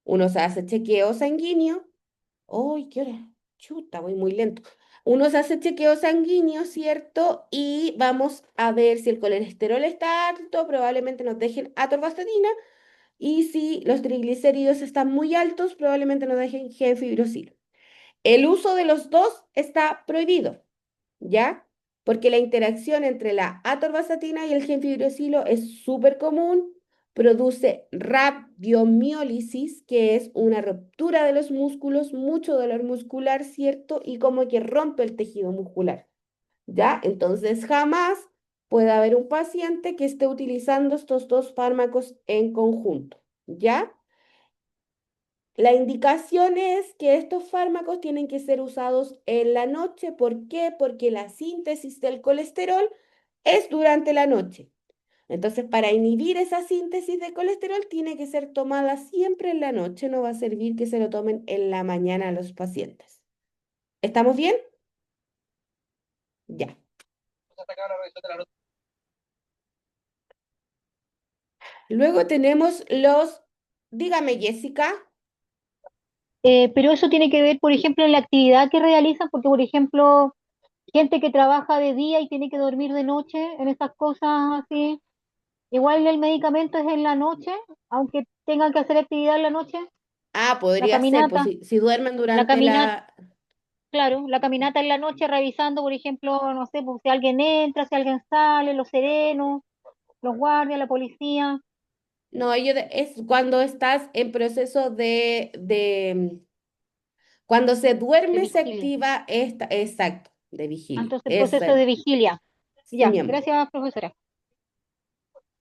Uno se hace chequeo sanguíneo. ¡Uy, qué hora! Chuta, voy muy lento. Uno se hace chequeo sanguíneo, ¿cierto? Y vamos a ver si el colesterol está alto, probablemente nos dejen atorvastatina. Y si los triglicéridos están muy altos, probablemente nos dejen gemfibrosilo. El uso de los dos está prohibido, ¿ya? Porque la interacción entre la atorvastatina y el gemfibrosilo es súper común, produce rabdomiólisis, que es una ruptura de los músculos, mucho dolor muscular, ¿cierto? Y como que rompe el tejido muscular, ¿ya? Entonces jamás puede haber un paciente que esté utilizando estos dos fármacos en conjunto, ¿ya? La indicación es que estos fármacos tienen que ser usados en la noche. ¿Por qué? Porque la síntesis del colesterol es durante la noche. Entonces, para inhibir esa síntesis de colesterol, tiene que ser tomada siempre en la noche. No va a servir que se lo tomen en la mañana a los pacientes. ¿Estamos bien? Ya. Luego tenemos dígame, Jessica. Pero eso tiene que ver, por ejemplo, en la actividad que realizan, porque, por ejemplo, gente que trabaja de día y tiene que dormir de noche, en esas cosas así, igual el medicamento es en la noche, aunque tengan que hacer actividad en la noche, Ah, la podría ser, pues caminata, si duermen la durante caminata, la... claro, la caminata en la noche revisando, por ejemplo, no sé, pues, si alguien entra, si alguien sale, los serenos, los guardias, la policía, No, es cuando estás en proceso cuando se de duerme, se vigilia. activa esta, exacto, de vigilia. Entonces, Eso proceso es, de vigilia. sí, Ya, mi amor. gracias, profesora.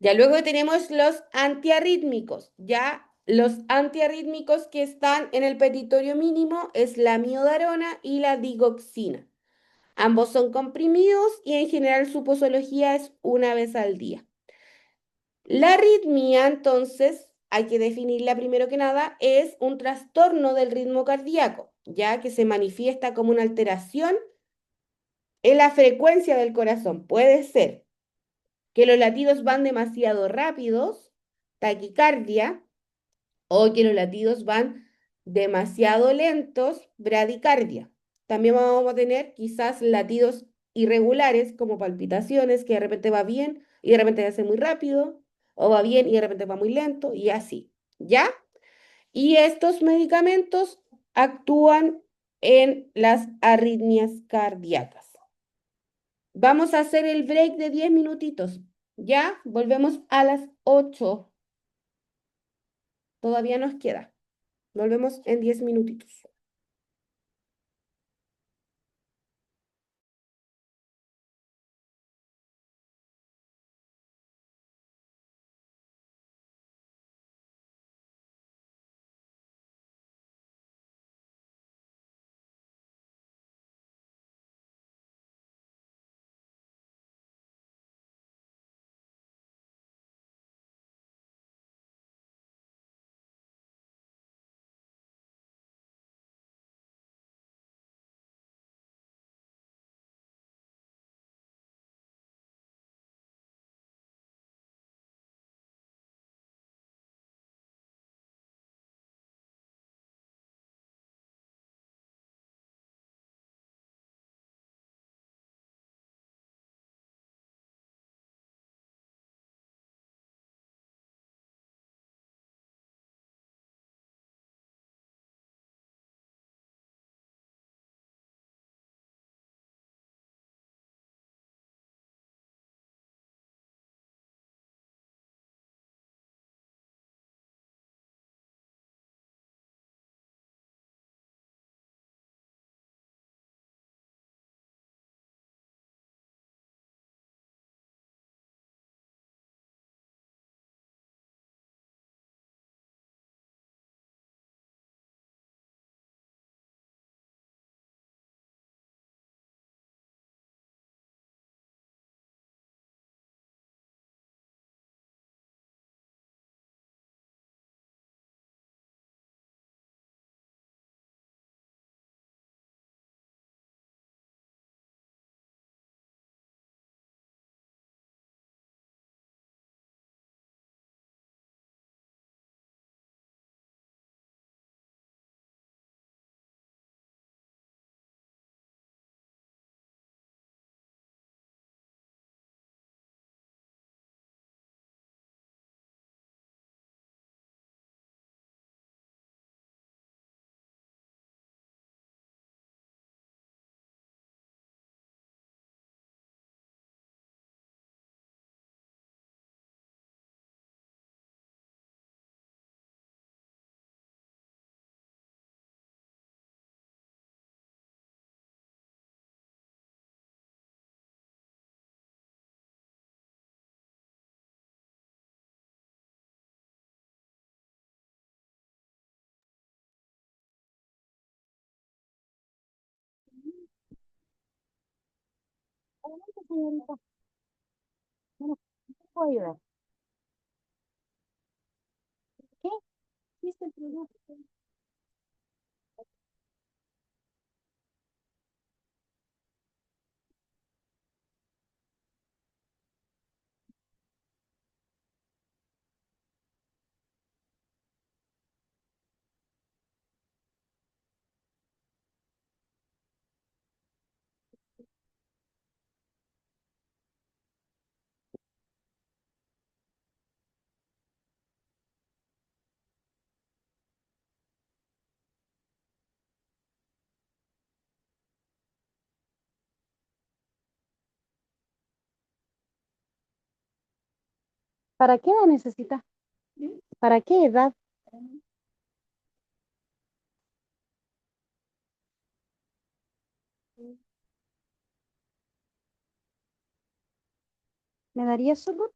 Ya luego tenemos los antiarrítmicos. Ya los antiarrítmicos que están en el petitorio mínimo es la miodarona y la digoxina. Ambos son comprimidos y en general su posología es una vez al día. La arritmia, entonces, hay que definirla primero que nada, es un trastorno del ritmo cardíaco, ya que se manifiesta como una alteración en la frecuencia del corazón. Puede ser que los latidos van demasiado rápidos, taquicardia, o que los latidos van demasiado lentos, bradicardia. También vamos a tener quizás latidos irregulares como palpitaciones, que de repente va bien y de repente hace muy rápido, o va bien y de repente va muy lento, y así, ¿ya? Y estos medicamentos actúan en las arritmias cardíacas. Vamos a hacer el break de 10 minutitos. ¿Ya? Volvemos a las 8. Todavía nos queda. Volvemos en 10 minutitos. Adelante, señorita. Bueno, ¿qué puedo ayudar? ¿Qué? ¿Qué es el producto? ¿Para qué la necesita? ¿Para qué edad? ¿Me daría solo?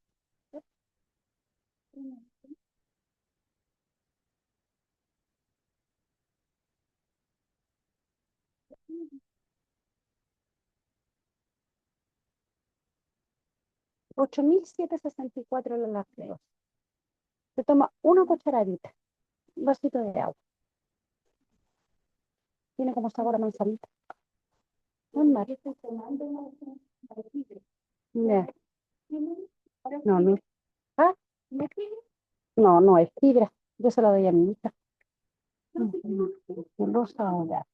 8.764 la lactosa. Se toma una cucharadita, un vasito de agua. Tiene como sabor a manzanita. No es mal. Ya. No, no. ¿Ah? No, no es fibra. Yo se lo doy a mi hija. Rosa ahora.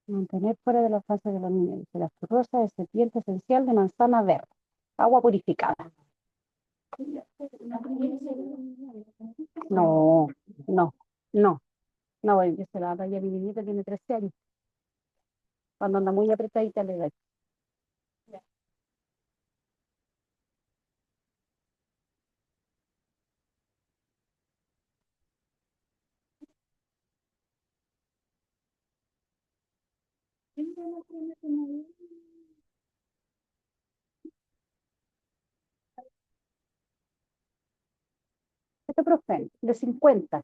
Mantener fuera de los alcance de los niños. Dice, la rosa es serpiente esencial de manzana verde. Agua purificada. No, no, no. No, yo se la doy a mi niñita, tiene 13 años. Cuando anda muy apretadita le doy. Este profe, de 50.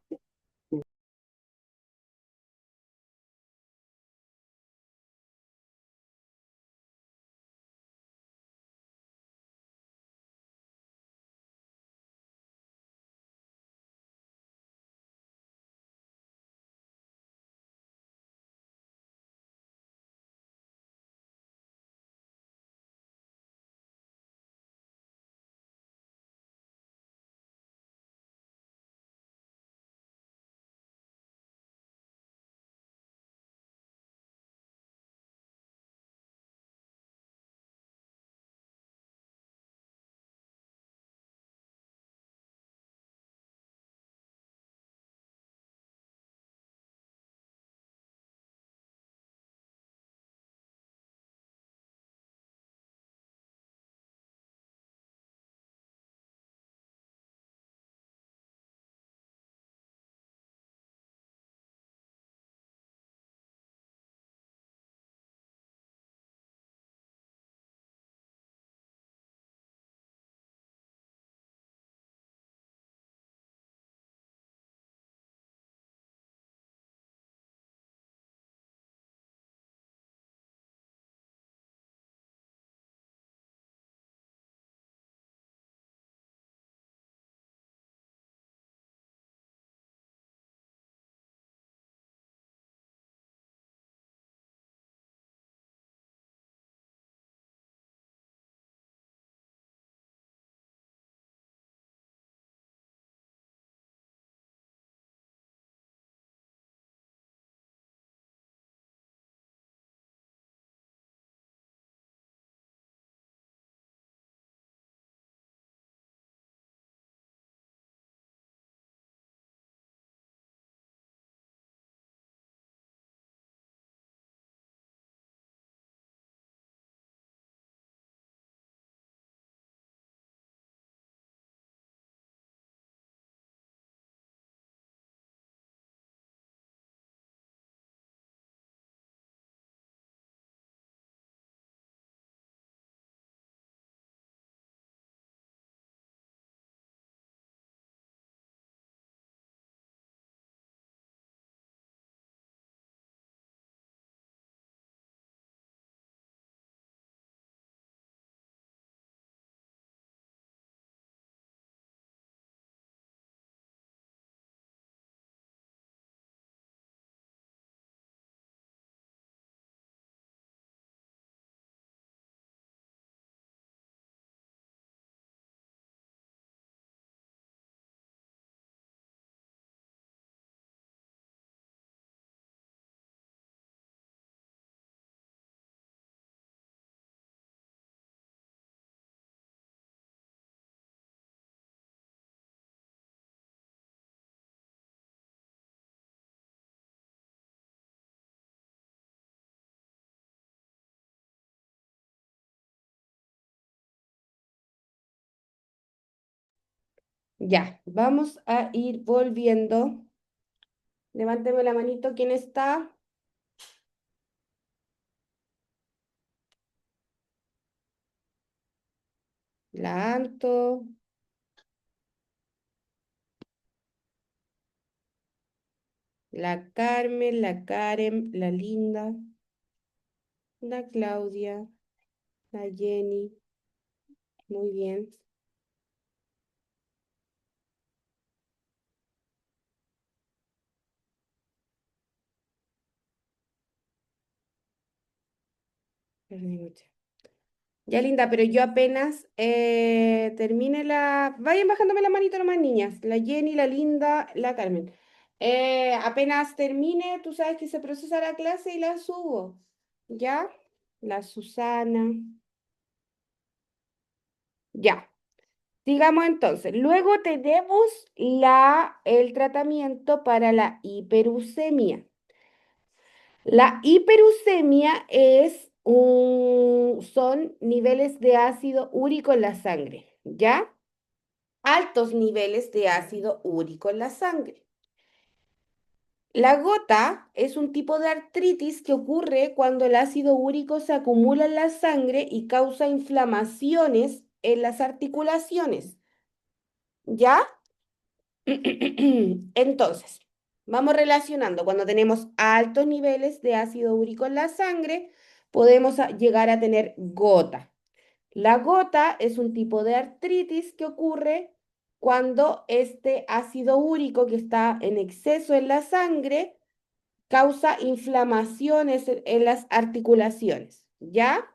Ya, vamos a ir volviendo. Levánteme la manito, ¿quién está? La Anto, la Carmen, la Karen, la Linda, la Claudia, la Jenny. Muy bien. Ya, linda, pero yo apenas termine la... Vayan bajándome la manito nomás, niñas. La Jenny, la Linda, la Carmen. Apenas termine, tú sabes que se procesa la clase y la subo. ¿Ya? La Susana. Ya. Sigamos entonces. Luego tenemos el tratamiento para la hiperuremia. La hiperuremia son niveles de ácido úrico en la sangre, ¿ya? Altos niveles de ácido úrico en la sangre. La gota es un tipo de artritis que ocurre cuando el ácido úrico se acumula en la sangre y causa inflamaciones en las articulaciones, ¿ya? Entonces, vamos relacionando. Cuando tenemos altos niveles de ácido úrico en la sangre, podemos llegar a tener gota. La gota es un tipo de artritis que ocurre cuando este ácido úrico que está en exceso en la sangre causa inflamaciones en las articulaciones. ¿Ya?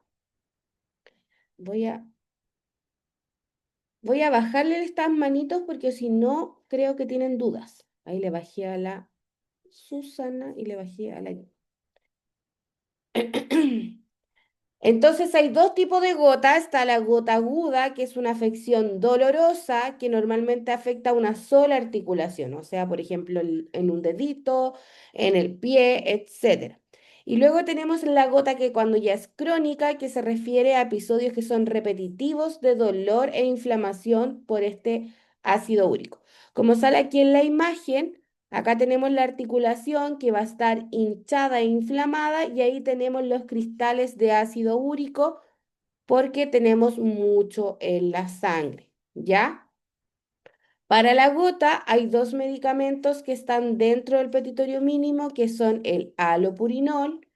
Voy a, voy a bajarle estas manitos porque si no, creo que tienen dudas. Ahí le bajé a la Susana y le bajé a la... Entonces hay dos tipos de gota. Está la gota aguda, que es una afección dolorosa que normalmente afecta a una sola articulación, o sea, por ejemplo, en un dedito, en el pie, etcétera. Y luego tenemos la gota que cuando ya es crónica, que se refiere a episodios que son repetitivos de dolor e inflamación por este ácido úrico. Como sale aquí en la imagen, acá tenemos la articulación que va a estar hinchada e inflamada y ahí tenemos los cristales de ácido úrico porque tenemos mucho en la sangre, ¿ya? Para la gota hay dos medicamentos que están dentro del petitorio mínimo que son el alopurinol,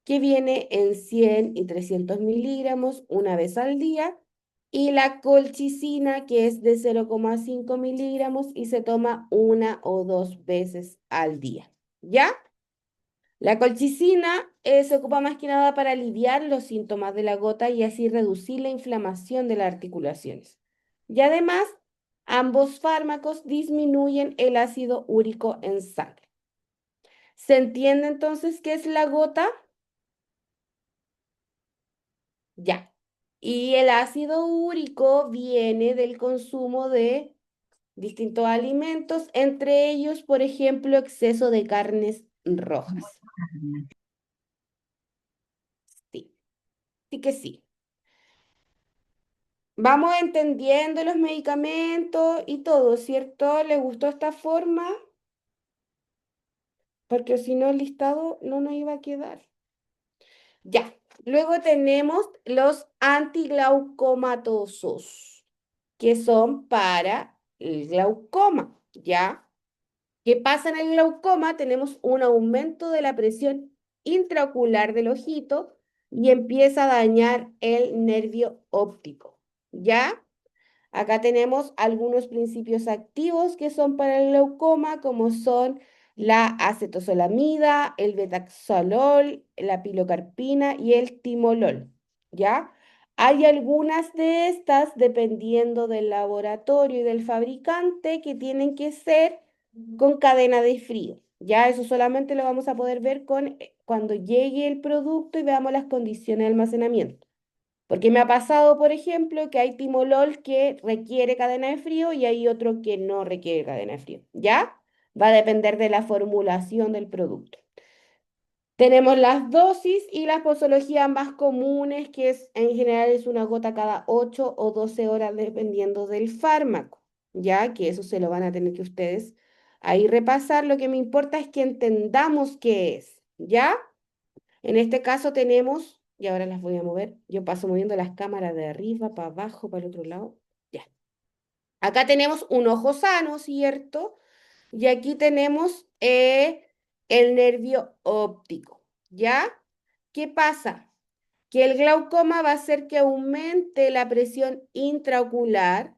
que viene en 100 y 300 miligramos una vez al día, y la colchicina, que es de 0,5 miligramos y se toma una o dos veces al día. ¿Ya? La colchicina se ocupa más que nada para aliviar los síntomas de la gota y así reducir la inflamación de las articulaciones. Y además, ambos fármacos disminuyen el ácido úrico en sangre. ¿Se entiende entonces qué es la gota? Ya. Y el ácido úrico viene del consumo de distintos alimentos, entre ellos, por ejemplo, exceso de carnes rojas. Sí, sí que sí. Vamos entendiendo los medicamentos y todo, ¿cierto? ¿Les gustó esta forma? Porque si no, el listado no nos iba a quedar. Ya. Luego tenemos los antiglaucomatosos, que son para el glaucoma, ¿ya? ¿Qué pasa en el glaucoma? Tenemos un aumento de la presión intraocular del ojito y empieza a dañar el nervio óptico, ¿ya? Acá tenemos algunos principios activos que son para el glaucoma, como son la acetosolamida, el betaxolol, la pilocarpina y el timolol, ¿ya? Hay algunas de estas, dependiendo del laboratorio y del fabricante, que tienen que ser con cadena de frío. Ya eso solamente lo vamos a poder ver cuando llegue el producto y veamos las condiciones de almacenamiento. Porque me ha pasado, por ejemplo, que hay timolol que requiere cadena de frío y hay otro que no requiere cadena de frío. ¿Ya? Va a depender de la formulación del producto. Tenemos las dosis y las posologías más comunes, en general es una gota cada 8 o 12 horas, dependiendo del fármaco. ¿Ya? Que eso se lo van a tener que ustedes ahí repasar. Lo que me importa es que entendamos qué es. ¿Ya? En este caso tenemos, y ahora las voy a mover, yo paso moviendo las cámaras de arriba para abajo, para el otro lado. Ya. Acá tenemos un ojo sano, ¿cierto? Y aquí tenemos el nervio óptico, ¿ya? ¿Qué pasa? que el glaucoma va a hacer que aumente la presión intraocular,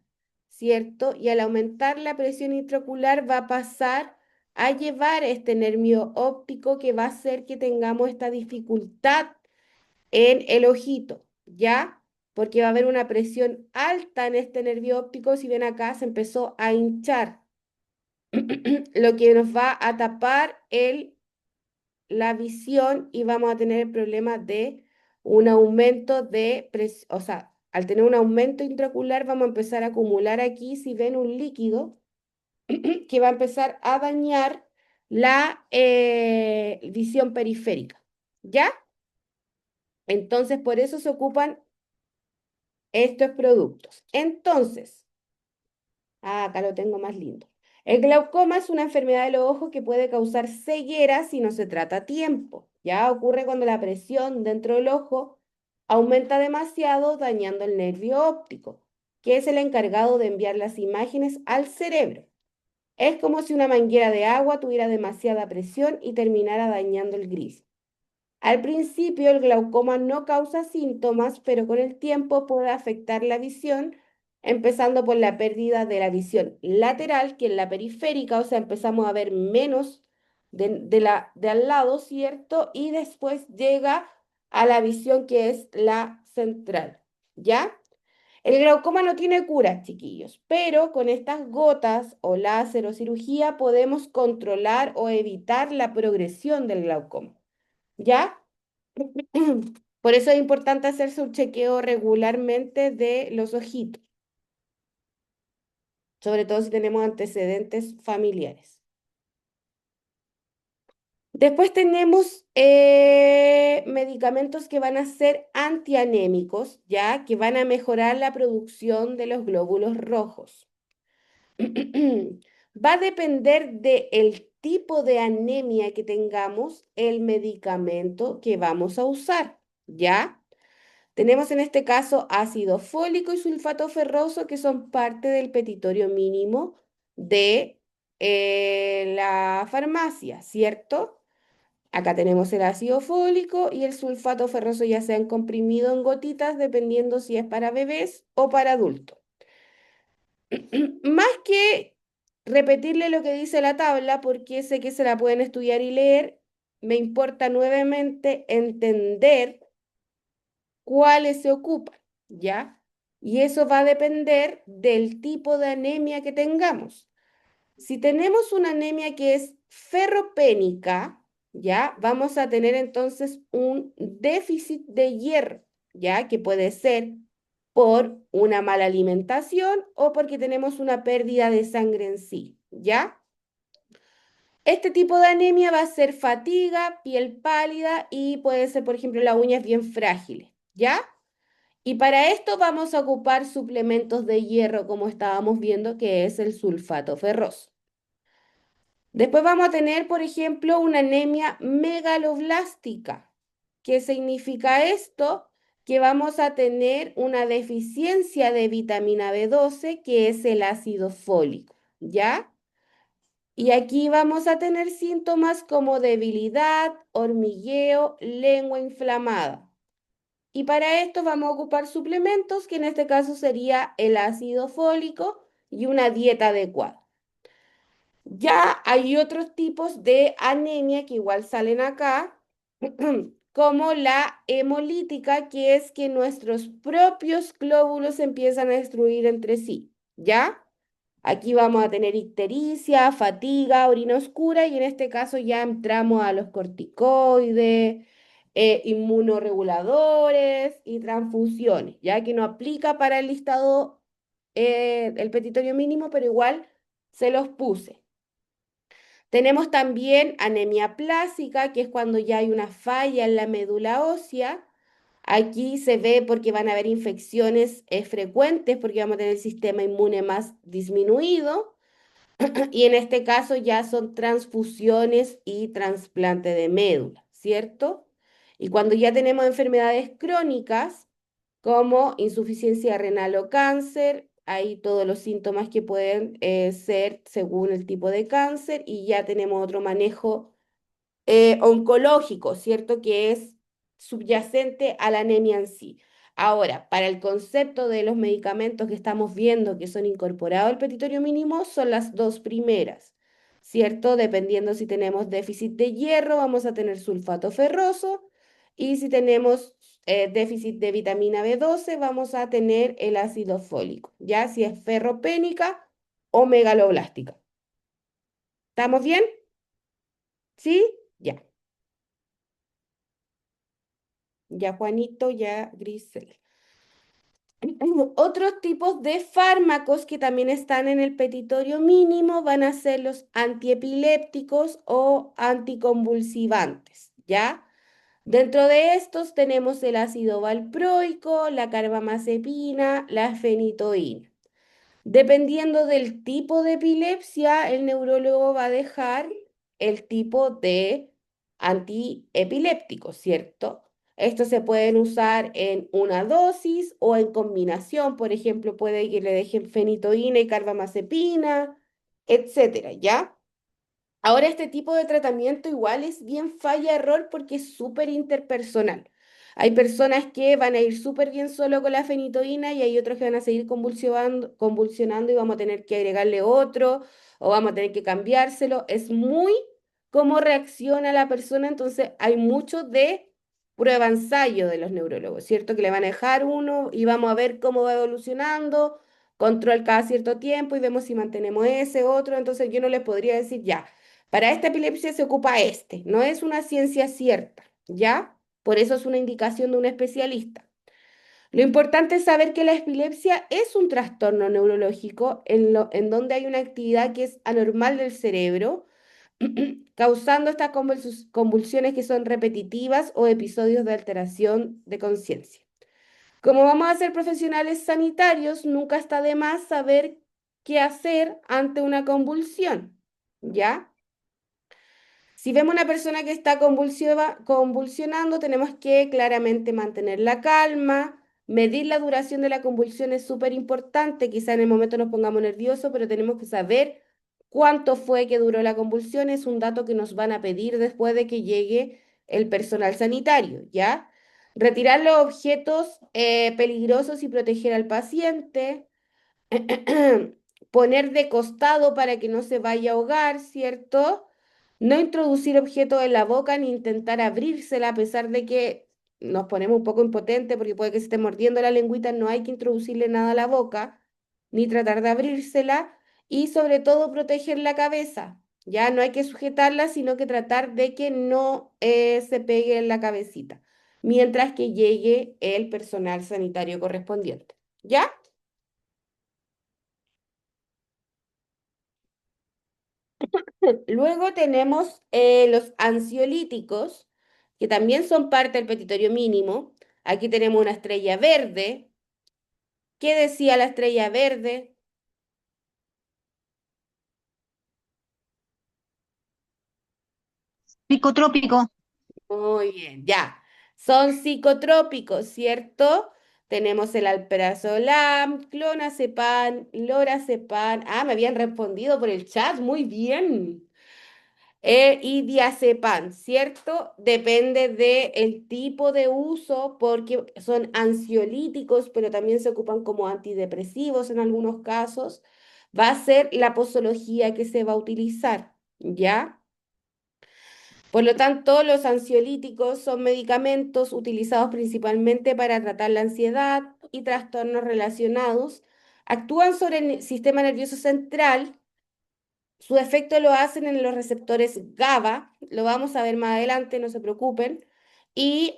¿cierto? Y al aumentar la presión intraocular va a pasar a llevar este nervio óptico que va a hacer que tengamos esta dificultad en el ojito, ¿ya? Porque va a haber una presión alta en este nervio óptico. Si ven acá, se empezó a hinchar, lo que nos va a tapar la visión y vamos a tener el problema de un aumento de presión, o sea, al tener un aumento intraocular vamos a empezar a acumular aquí, si ven, un líquido que va a empezar a dañar la visión periférica, ¿ya? Entonces, por eso se ocupan estos productos. Entonces, acá lo tengo más lindo. El glaucoma es una enfermedad de los ojos que puede causar ceguera si no se trata a tiempo. Ya ocurre cuando la presión dentro del ojo aumenta demasiado, dañando el nervio óptico, que es el encargado de enviar las imágenes al cerebro. Es como si una manguera de agua tuviera demasiada presión y terminara dañando el grifo. Al principio el glaucoma no causa síntomas, pero con el tiempo puede afectar la visión, empezando por la pérdida de la visión lateral, que es la periférica, o sea, empezamos a ver menos de al lado, ¿cierto? Y después llega a la visión que es la central, ¿ya? El glaucoma no tiene cura, chiquillos, pero con estas gotas o láser o cirugía podemos controlar o evitar la progresión del glaucoma, ¿ya? Por eso es importante hacerse un chequeo regularmente de los ojitos, sobre todo si tenemos antecedentes familiares. Después tenemos medicamentos que van a ser antianémicos, ya que van a mejorar la producción de los glóbulos rojos. Va a depender del tipo de anemia que tengamos, el medicamento que vamos a usar, ¿ya? Tenemos en este caso ácido fólico y sulfato ferroso, que son parte del petitorio mínimo de la farmacia, ¿cierto? Acá tenemos el ácido fólico y el sulfato ferroso, ya sea en comprimido o en gotitas, dependiendo si es para bebés o para adultos. Más que repetirle lo que dice la tabla, porque sé que se la pueden estudiar y leer, me importa nuevamente entender cuáles se ocupan, ¿ya? Y eso va a depender del tipo de anemia que tengamos. Si tenemos una anemia que es ferropénica, ¿ya? Vamos a tener entonces un déficit de hierro, ¿ya? Que puede ser por una mala alimentación o porque tenemos una pérdida de sangre en sí, ¿ya? Este tipo de anemia va a ser fatiga, piel pálida y puede ser, por ejemplo, las uñas bien frágiles, ¿ya? Y para esto vamos a ocupar suplementos de hierro, como estábamos viendo, que es el sulfato ferroso. Después vamos a tener, por ejemplo, una anemia megaloblástica. ¿Qué significa esto? Que vamos a tener una deficiencia de vitamina B12, que es el ácido fólico, ¿ya? Y aquí vamos a tener síntomas como debilidad, hormigueo, lengua inflamada. Y para esto vamos a ocupar suplementos, que en este caso sería el ácido fólico y una dieta adecuada. Ya hay otros tipos de anemia que igual salen acá, como la hemolítica, que es que nuestros propios glóbulos se empiezan a destruir entre sí, ¿ya? Aquí vamos a tener ictericia, fatiga, orina oscura y en este caso ya entramos a los corticoides, inmunoreguladores y transfusiones, ya que no aplica para el listado el petitorio mínimo, pero igual se los puse. Tenemos también anemia plásica, que es cuando ya hay una falla en la médula ósea. Aquí se ve porque van a haber infecciones frecuentes, porque vamos a tener el sistema inmune más disminuido. Y en este caso ya son transfusiones y trasplante de médula, ¿cierto? Y cuando ya tenemos enfermedades crónicas como insuficiencia renal o cáncer, hay todos los síntomas que pueden ser según el tipo de cáncer y ya tenemos otro manejo oncológico, ¿cierto? Que es subyacente a la anemia en sí. Ahora, para el concepto de los medicamentos que estamos viendo que son incorporados al petitorio mínimo, son las dos primeras, ¿cierto? Dependiendo si tenemos déficit de hierro, vamos a tener sulfato ferroso, y si tenemos déficit de vitamina B12, vamos a tener el ácido fólico, ya si es ferropénica o megaloblástica. ¿Estamos bien? ¿Sí? Ya. Ya Juanito, ya Grisel. Otros tipos de fármacos que también están en el petitorio mínimo van a ser los antiepilépticos o anticonvulsivantes, ¿ya? Dentro de estos tenemos el ácido valproico, la carbamazepina, la fenitoína. Dependiendo del tipo de epilepsia, el neurólogo va a dejar el tipo de antiepiléptico, ¿cierto? Estos se pueden usar en una dosis o en combinación. Por ejemplo, puede que le dejen fenitoína y carbamazepina, etcétera, ¿ya? Ahora, este tipo de tratamiento igual es bien falla-error porque es súper interpersonal. Hay personas que van a ir súper bien solo con la fenitoína y hay otros que van a seguir convulsionando y vamos a tener que agregarle otro o vamos a tener que cambiárselo. Es muy cómo reacciona la persona, entonces hay mucho de prueba-ensayo de los neurólogos, ¿cierto? Que le van a dejar uno y vamos a ver cómo va evolucionando, control cada cierto tiempo y vemos si mantenemos ese otro. Entonces yo no les podría decir ya. Para esta epilepsia se ocupa este, no es una ciencia cierta, ¿ya? Por eso es una indicación de un especialista. Lo importante es saber que la epilepsia es un trastorno neurológico en donde hay una actividad que es anormal del cerebro, causando estas convulsiones que son repetitivas o episodios de alteración de conciencia. Como vamos a ser profesionales sanitarios, nunca está de más saber qué hacer ante una convulsión, ¿ya? Si vemos una persona que está convulsionando, tenemos que claramente mantener la calma, medir la duración de la convulsión es súper importante, quizá en el momento nos pongamos nerviosos, pero tenemos que saber cuánto fue que duró la convulsión, es un dato que nos van a pedir después de que llegue el personal sanitario, ¿ya? Retirar los objetos peligrosos y proteger al paciente. Poner de costado para que no se vaya a ahogar, ¿cierto? No introducir objetos en la boca ni intentar abrírsela a pesar de que nos ponemos un poco impotentes porque puede que se esté mordiendo la lengüita, no hay que introducirle nada a la boca ni tratar de abrírsela y sobre todo proteger la cabeza. Ya no hay que sujetarla, sino que tratar de que no se pegue en la cabecita, mientras que llegue el personal sanitario correspondiente. ¿Ya? Luego tenemos los ansiolíticos, que también son parte del petitorio mínimo. Aquí tenemos una estrella verde. ¿Qué decía la estrella verde? Psicotrópico. Muy bien, ya. Son psicotrópicos, ¿cierto? Tenemos el alprazolam, clonazepam, lorazepam. Ah, me habían respondido por el chat, muy bien. Y diazepam, ¿cierto? Depende del tipo de uso porque son ansiolíticos, pero también se ocupan como antidepresivos en algunos casos. Va a ser la posología que se va a utilizar, ¿ya? Por lo tanto, los ansiolíticos son medicamentos utilizados principalmente para tratar la ansiedad y trastornos relacionados. Actúan sobre el sistema nervioso central. Su efecto lo hacen en los receptores GABA, lo vamos a ver más adelante, no se preocupen, y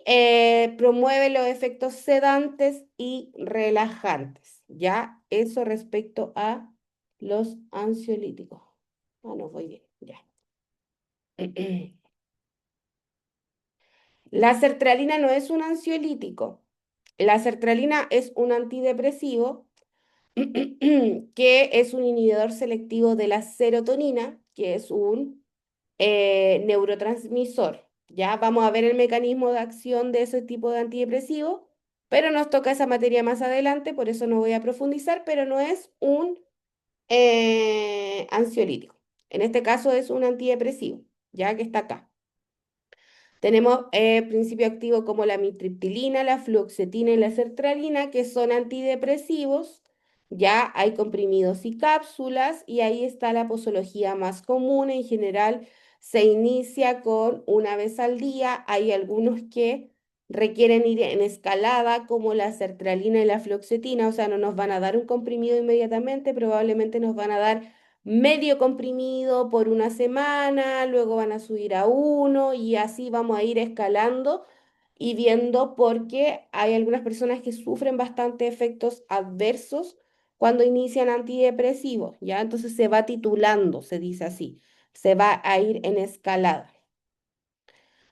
promueve los efectos sedantes y relajantes. Ya, eso respecto a los ansiolíticos. Ah, no, voy bien, ya. La sertralina no es un ansiolítico. La sertralina es un antidepresivo que es un inhibidor selectivo de la serotonina, que es un neurotransmisor. Ya vamos a ver el mecanismo de acción de ese tipo de antidepresivo, pero nos toca esa materia más adelante, por eso no voy a profundizar, pero no es un ansiolítico. En este caso es un antidepresivo, ya que está acá. Tenemos principio activo como la amitriptilina, la fluoxetina y la sertralina, que son antidepresivos. Ya hay comprimidos y cápsulas, y ahí está la posología más común. En general se inicia con una vez al día. Hay algunos que requieren ir en escalada, como la sertralina y la fluoxetina, o sea, no nos van a dar un comprimido inmediatamente, probablemente nos van a dar medio comprimido por una semana, luego van a subir a uno y así vamos a ir escalando y viendo porque hay algunas personas que sufren bastante efectos adversos cuando inician antidepresivos, ¿ya? Entonces se va titulando, se dice así, se va a ir en escalada.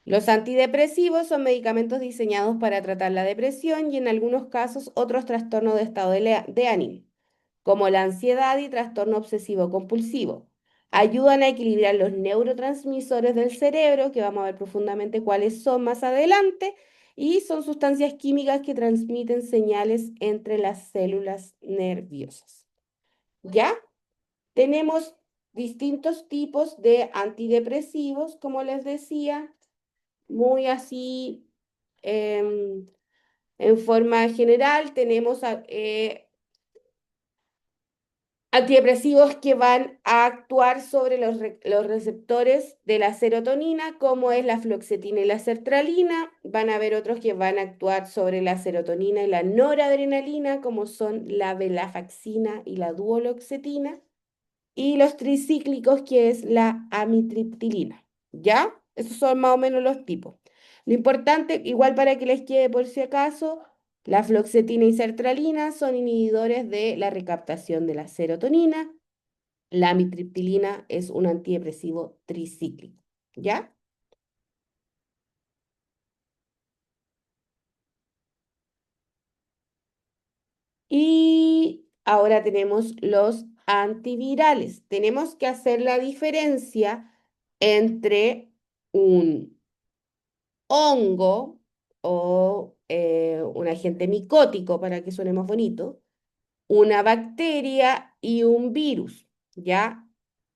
Los antidepresivos son medicamentos diseñados para tratar la depresión y en algunos casos otros trastornos de estado de ánimo, como la ansiedad y trastorno obsesivo compulsivo. Ayudan a equilibrar los neurotransmisores del cerebro, que vamos a ver profundamente cuáles son más adelante, y son sustancias químicas que transmiten señales entre las células nerviosas. ¿Ya? Tenemos distintos tipos de antidepresivos, como les decía, muy así en forma general. Tenemos antidepresivos que van a actuar sobre los receptores de la serotonina, como es la fluoxetina y la sertralina. Van a haber otros que van a actuar sobre la serotonina y la noradrenalina, como son la venlafaxina y la duoloxetina. Y los tricíclicos, que es la amitriptilina. ¿Ya? Esos son más o menos los tipos. Lo importante, igual para que les quede por si acaso, la fluoxetina y sertralina son inhibidores de la recaptación de la serotonina. La amitriptilina es un antidepresivo tricíclico. ¿Ya? Y ahora tenemos los antivirales. Tenemos que hacer la diferencia entre un hongo o un agente micótico, para que suene más bonito, una bacteria y un virus, ¿ya?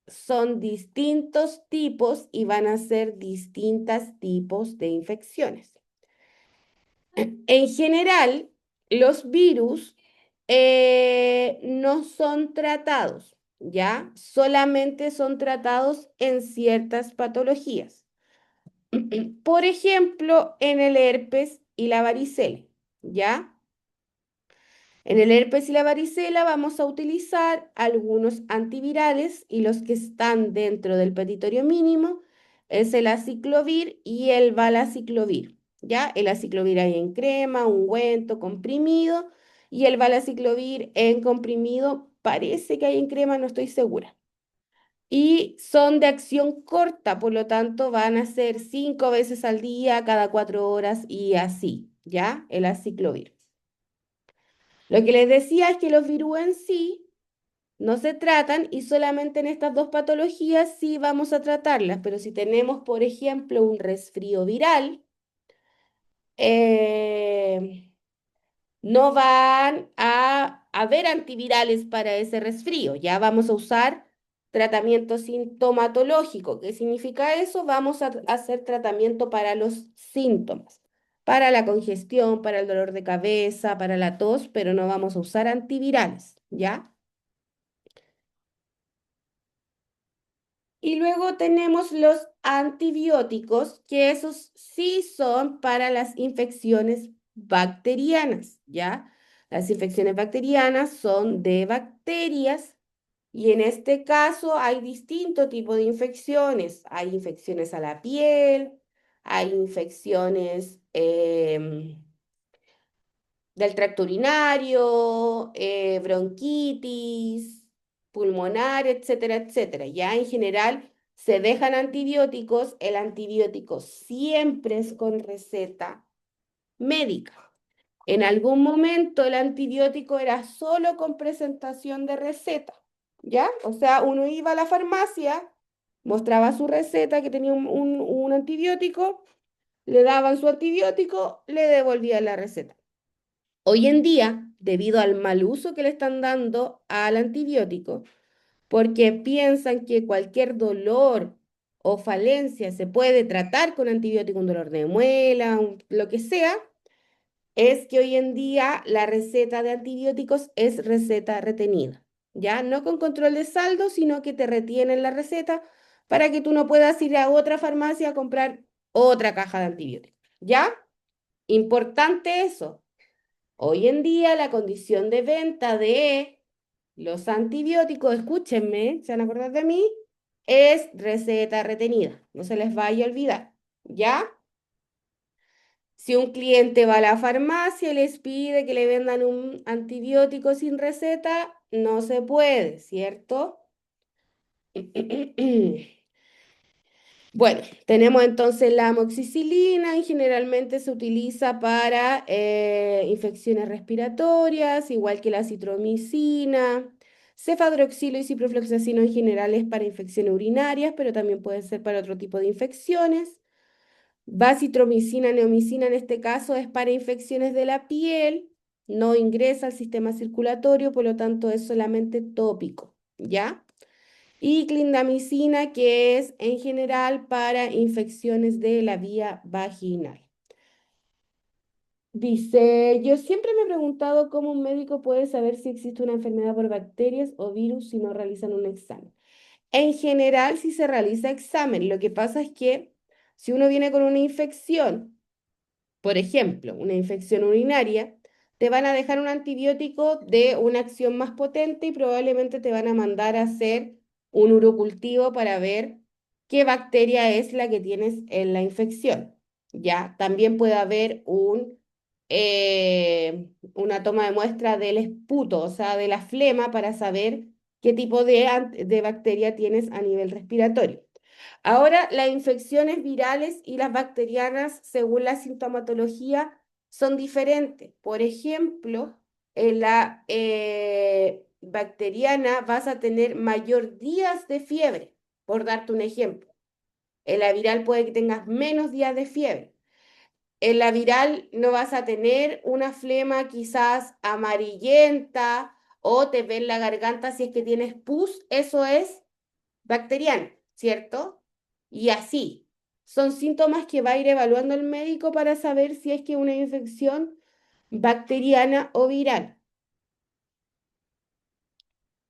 Son distintos tipos y van a ser distintos tipos de infecciones. En general, los virus no son tratados, ¿ya? Solamente son tratados en ciertas patologías. Por ejemplo, en el herpes y la varicela, ¿ya? En el herpes y la varicela vamos a utilizar algunos antivirales y los que están dentro del petitorio mínimo es el aciclovir y el valaciclovir, ¿ya? El aciclovir hay en crema, ungüento, comprimido, y el valaciclovir en comprimido parece que hay en crema, no estoy segura. Y son de acción corta, por lo tanto van a ser 5 veces al día, cada 4 horas y así, ¿ya? El aciclovir. Lo que les decía es que los virus en sí no se tratan y solamente en estas dos patologías sí vamos a tratarlas, pero si tenemos, por ejemplo, un resfrío viral, eh, no van a haber antivirales para ese resfrío. Ya vamos a usar tratamiento sintomatológico. ¿Qué significa eso? Vamos a hacer tratamiento para los síntomas, para la congestión, para el dolor de cabeza, para la tos, pero no vamos a usar antivirales, ¿ya? Y luego tenemos los antibióticos, que esos sí son para las infecciones bacterianas, ¿ya? Las infecciones bacterianas son de bacterias y en este caso hay distintos tipos de infecciones. Hay infecciones a la piel, hay infecciones del tracto urinario, bronquitis, pulmonar, etcétera, etcétera. Ya en general se dejan antibióticos, el antibiótico siempre es con receta médica. En algún momento el antibiótico era solo con presentación de receta, ¿ya? O sea, uno iba a la farmacia, mostraba su receta que tenía un antibiótico, le daban su antibiótico, le devolvían la receta. Hoy en día, debido al mal uso que le están dando al antibiótico, porque piensan que cualquier dolor o falencia se puede tratar con antibiótico, un dolor de muela, lo que sea, es que hoy en día la receta de antibióticos es receta retenida, ¿ya? No con control de saldo, sino que te retienen la receta para que tú no puedas ir a otra farmacia a comprar otra caja de antibióticos, ¿ya? Importante eso. Hoy en día la condición de venta de los antibióticos, escúchenme, se van a acordar de mí, es receta retenida. No se les vaya a olvidar, ¿ya? Si un cliente va a la farmacia y les pide que le vendan un antibiótico sin receta, no se puede, ¿cierto? Bueno, tenemos entonces la amoxicilina y generalmente se utiliza para infecciones respiratorias, igual que la citromicina. Cefadroxilo y ciprofloxacino en general es para infecciones urinarias, pero también puede ser para otro tipo de infecciones. Bacitromicina, neomicina en este caso es para infecciones de la piel, no ingresa al sistema circulatorio, por lo tanto es solamente tópico, ¿ya? Y clindamicina, que es en general para infecciones de la vía vaginal. Dice, yo siempre me he preguntado cómo un médico puede saber si existe una enfermedad por bacterias o virus si no realizan un examen. En general, si se realiza examen, lo que pasa es que si uno viene con una infección, por ejemplo, una infección urinaria, te van a dejar un antibiótico de una acción más potente y probablemente te van a mandar a hacer un urocultivo para ver qué bacteria es la que tienes en la infección. Ya, también puede haber una toma de muestra del esputo, o sea, de la flema, para saber qué tipo de bacteria tienes a nivel respiratorio. Ahora, las infecciones virales y las bacterianas, según la sintomatología, son diferentes. Por ejemplo, en la bacteriana vas a tener mayor días de fiebre, por darte un ejemplo. En la viral puede que tengas menos días de fiebre. En la viral no vas a tener una flema quizás amarillenta o te ven la garganta si es que tienes pus, eso es bacteriana, ¿cierto? Y así. Son síntomas que va a ir evaluando el médico para saber si es que una infección bacteriana o viral.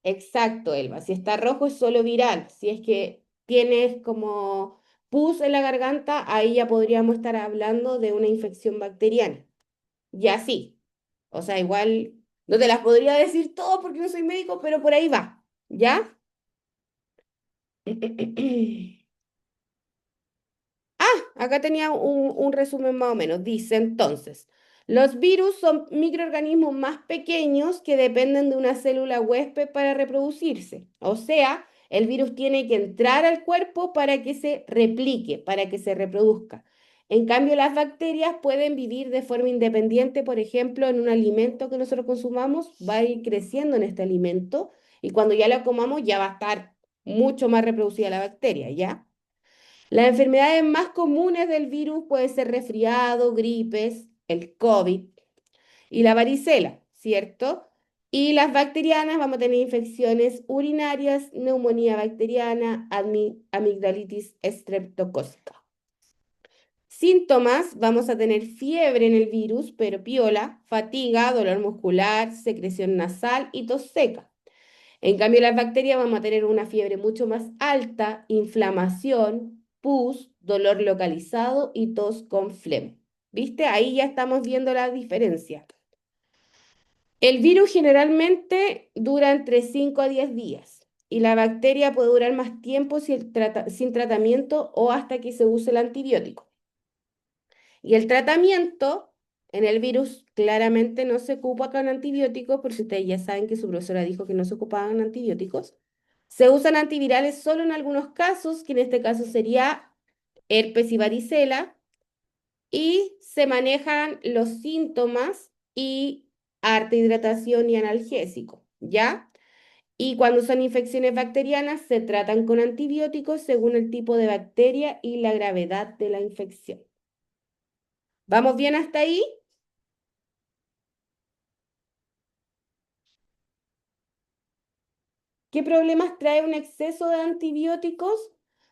Exacto, Elba. Si está rojo es solo viral. Si es que tienes como pus en la garganta, ahí ya podríamos estar hablando de una infección bacteriana. Y así. O sea, igual no te las podría decir todo porque no soy médico, pero por ahí va. ¿Ya? Acá tenía un resumen más o menos. Dice entonces, los virus son microorganismos más pequeños que dependen de una célula huésped para reproducirse. O sea, el virus tiene que entrar al cuerpo para que se replique, para que se reproduzca. En cambio, las bacterias pueden vivir de forma independiente, por ejemplo, en un alimento que nosotros consumamos, va a ir creciendo en este alimento y cuando ya lo comamos ya va a estar mucho más reproducida la bacteria, ¿ya? Las enfermedades más comunes del virus pueden ser resfriado, gripes, el COVID y la varicela, ¿cierto? Y las bacterianas vamos a tener infecciones urinarias, neumonía bacteriana, amigdalitis estreptocócica. Síntomas, vamos a tener fiebre en el virus, pero piola, fatiga, dolor muscular, secreción nasal y tos seca. En cambio, las bacterias vamos a tener una fiebre mucho más alta, inflamación, pus, dolor localizado y tos con flema. ¿Viste? Ahí ya estamos viendo la diferencia. El virus generalmente dura entre 5 a 10 días y la bacteria puede durar más tiempo sin tratamiento o hasta que se use el antibiótico. Y el tratamiento en el virus claramente no se ocupa con antibióticos, porque ustedes ya saben que su profesora dijo que no se ocupaban antibióticos. Se usan antivirales solo en algunos casos, que en este caso sería herpes y varicela, y se manejan los síntomas y harta hidratación y analgésico, ¿ya? Y cuando son infecciones bacterianas, se tratan con antibióticos según el tipo de bacteria y la gravedad de la infección. ¿Vamos bien hasta ahí? ¿Qué problemas trae un exceso de antibióticos?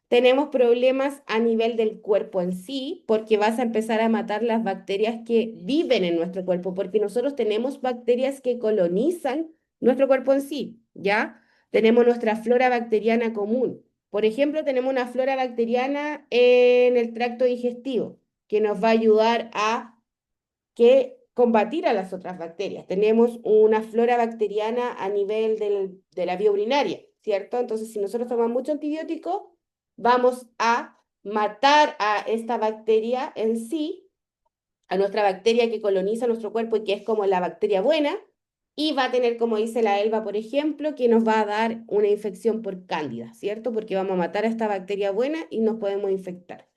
tenemos problemas a nivel del cuerpo en sí, porque vas a empezar a matar las bacterias que viven en nuestro cuerpo, porque nosotros tenemos bacterias que colonizan nuestro cuerpo en sí, ¿ya? Tenemos nuestra flora bacteriana común. Por ejemplo, tenemos una flora bacteriana en el tracto digestivo, que nos va a ayudar a combatir a las otras bacterias. Tenemos una flora bacteriana a nivel de la vía urinaria, ¿cierto? Entonces, si nosotros tomamos mucho antibiótico, vamos a matar a esta bacteria en sí, a nuestra bacteria que coloniza nuestro cuerpo y que es como la bacteria buena, y va a tener, como dice la Elba, por ejemplo, que nos va a dar una infección por cándida, ¿cierto? Porque vamos a matar a esta bacteria buena y nos podemos infectar.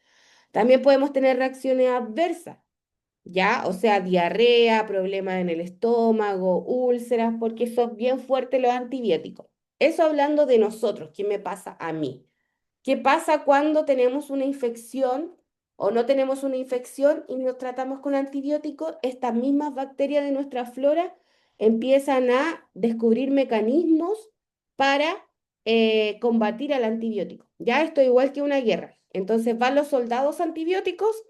También podemos tener reacciones adversas, ¿ya? O sea, diarrea, problemas en el estómago, úlceras, porque son bien fuertes los antibióticos. Eso hablando de nosotros, ¿qué me pasa a mí? ¿Qué pasa cuando tenemos una infección o no tenemos una infección y nos tratamos con antibióticos? Estas mismas bacterias de nuestra flora empiezan a descubrir mecanismos para combatir al antibiótico. Ya esto igual que una guerra. Entonces van los soldados antibióticos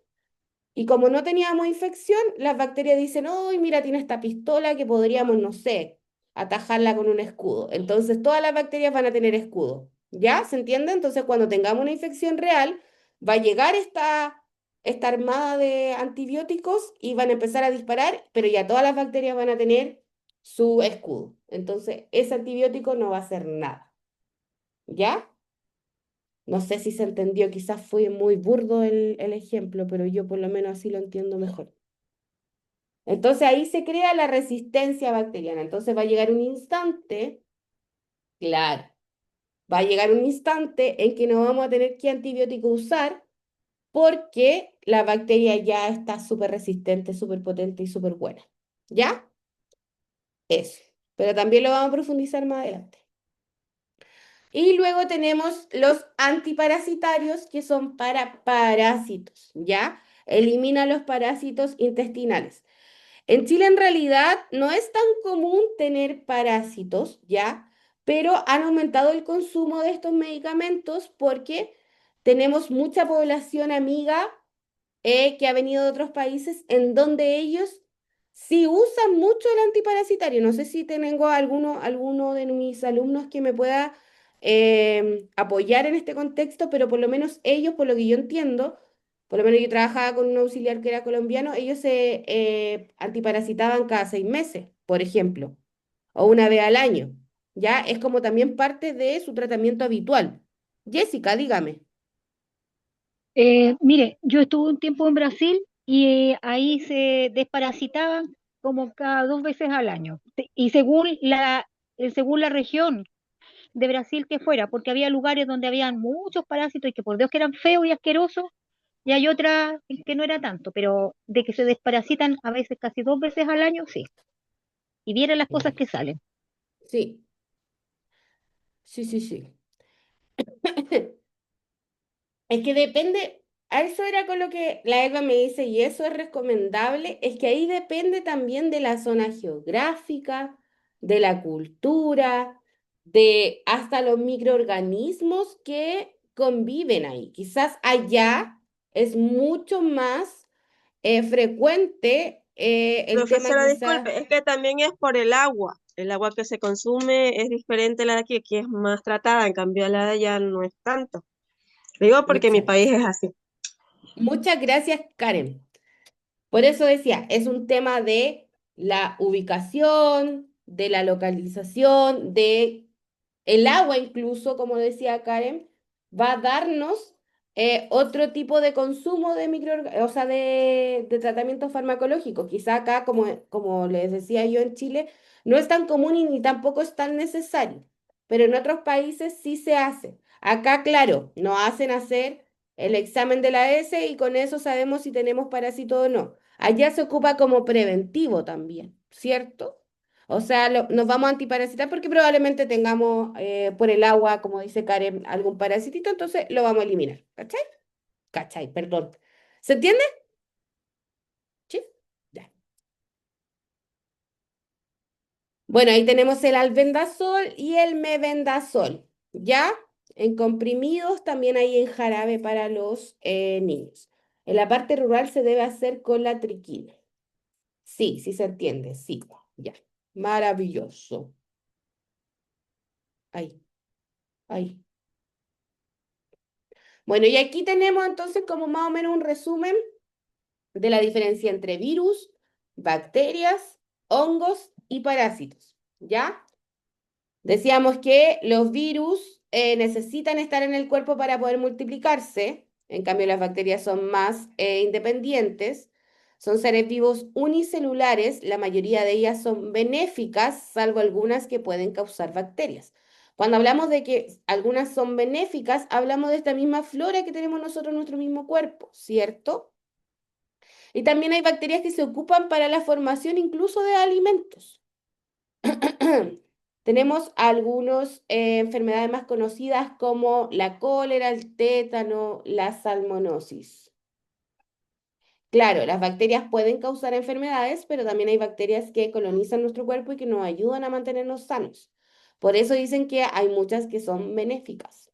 y como no teníamos infección, las bacterias dicen, oh, mira, tiene esta pistola que podríamos, no sé, atajarla con un escudo. Entonces todas las bacterias van a tener escudo. ¿Ya? ¿Se entiende? Entonces cuando tengamos una infección real, va a llegar esta armada de antibióticos y van a empezar a disparar, pero ya todas las bacterias van a tener su escudo. Entonces ese antibiótico no va a hacer nada. ¿Ya? No sé si se entendió, quizás fue muy burdo el ejemplo, pero yo por lo menos así lo entiendo mejor. Entonces ahí se crea la resistencia bacteriana. Entonces va a llegar un instante, claro, va a llegar un instante en que no vamos a tener qué antibiótico usar porque la bacteria ya está súper resistente, súper potente y súper buena. ¿Ya? Eso. Pero también lo vamos a profundizar más adelante. Y luego tenemos los antiparasitarios que son para parásitos, ¿ya? Elimina los parásitos intestinales. En Chile en realidad no es tan común tener parásitos, ¿ya? Pero han aumentado el consumo de estos medicamentos porque tenemos mucha población amiga que ha venido de otros países en donde ellos sí usan mucho el antiparasitario. No sé si tengo alguno de mis alumnos que me pueda apoyar en este contexto, pero por lo menos ellos, por lo que yo entiendo, por lo menos yo trabajaba con un auxiliar que era colombiano, ellos se antiparasitaban cada 6 meses, por ejemplo, o una vez al año. Ya es como también parte de su tratamiento habitual. Jessica, dígame. Mire, yo estuve un tiempo en Brasil y ahí se desparasitaban como cada 2 veces al año. Y según la región de Brasil que fuera, porque había lugares donde habían muchos parásitos y que por Dios que eran feos y asquerosos, y hay otras en que no era tanto, pero de que se desparasitan a veces casi 2 veces al año, sí. Y vieran las cosas Mm. que salen. Sí, sí, sí, sí. Es que depende, a eso era con lo que la Elba me dice, y eso es recomendable, es que ahí depende también de la zona geográfica, de la cultura, de hasta los microorganismos que conviven ahí. Quizás allá es mucho más frecuente el tema Profesora, quizás, disculpe, es que también es por el agua. El agua que se consume es diferente a la de aquí es más tratada, en cambio la de allá no es tanto. Lo digo porque mi exacto. país es así. Muchas gracias, Karen. Por eso decía, es un tema de la ubicación, de la localización, de el agua incluso, como decía Karen, va a darnos otro tipo de consumo de o sea, de tratamientos farmacológicos. Quizá acá, como les decía yo en Chile, no es tan común y ni tampoco es tan necesario, pero en otros países sí se hace. Acá, claro, nos hacen hacer el examen de la S y con eso sabemos si tenemos parásito o no. Allá se ocupa como preventivo también, ¿cierto? O sea, nos vamos a antiparasitar porque probablemente tengamos por el agua, como dice Karen, algún parasitito, entonces lo vamos a eliminar. ¿Cachai? ¿Cachai? Perdón. ¿Se entiende? Sí. Ya. Bueno, ahí tenemos el albendazol y el mebendazol, ¿ya? En comprimidos, también hay en jarabe para los niños. En la parte rural se debe hacer con la triquina. Sí, sí se entiende, sí, ya. Maravilloso. Ahí, ahí. Bueno, y aquí tenemos entonces como más o menos un resumen de la diferencia entre virus, bacterias, hongos y parásitos, ¿ya? Decíamos que los virus necesitan estar en el cuerpo para poder multiplicarse, en cambio las bacterias son más independientes, son seres vivos unicelulares, la mayoría de ellas son benéficas, salvo algunas que pueden causar bacterias. Cuando hablamos de que algunas son benéficas, hablamos de esta misma flora que tenemos nosotros en nuestro mismo cuerpo, ¿cierto? Y también hay bacterias que se ocupan para la formación incluso de alimentos. Tenemos algunas enfermedades más conocidas como la cólera, el tétano, la salmonosis. Claro, las bacterias pueden causar enfermedades, pero también hay bacterias que colonizan nuestro cuerpo y que nos ayudan a mantenernos sanos. Por eso dicen que hay muchas que son benéficas.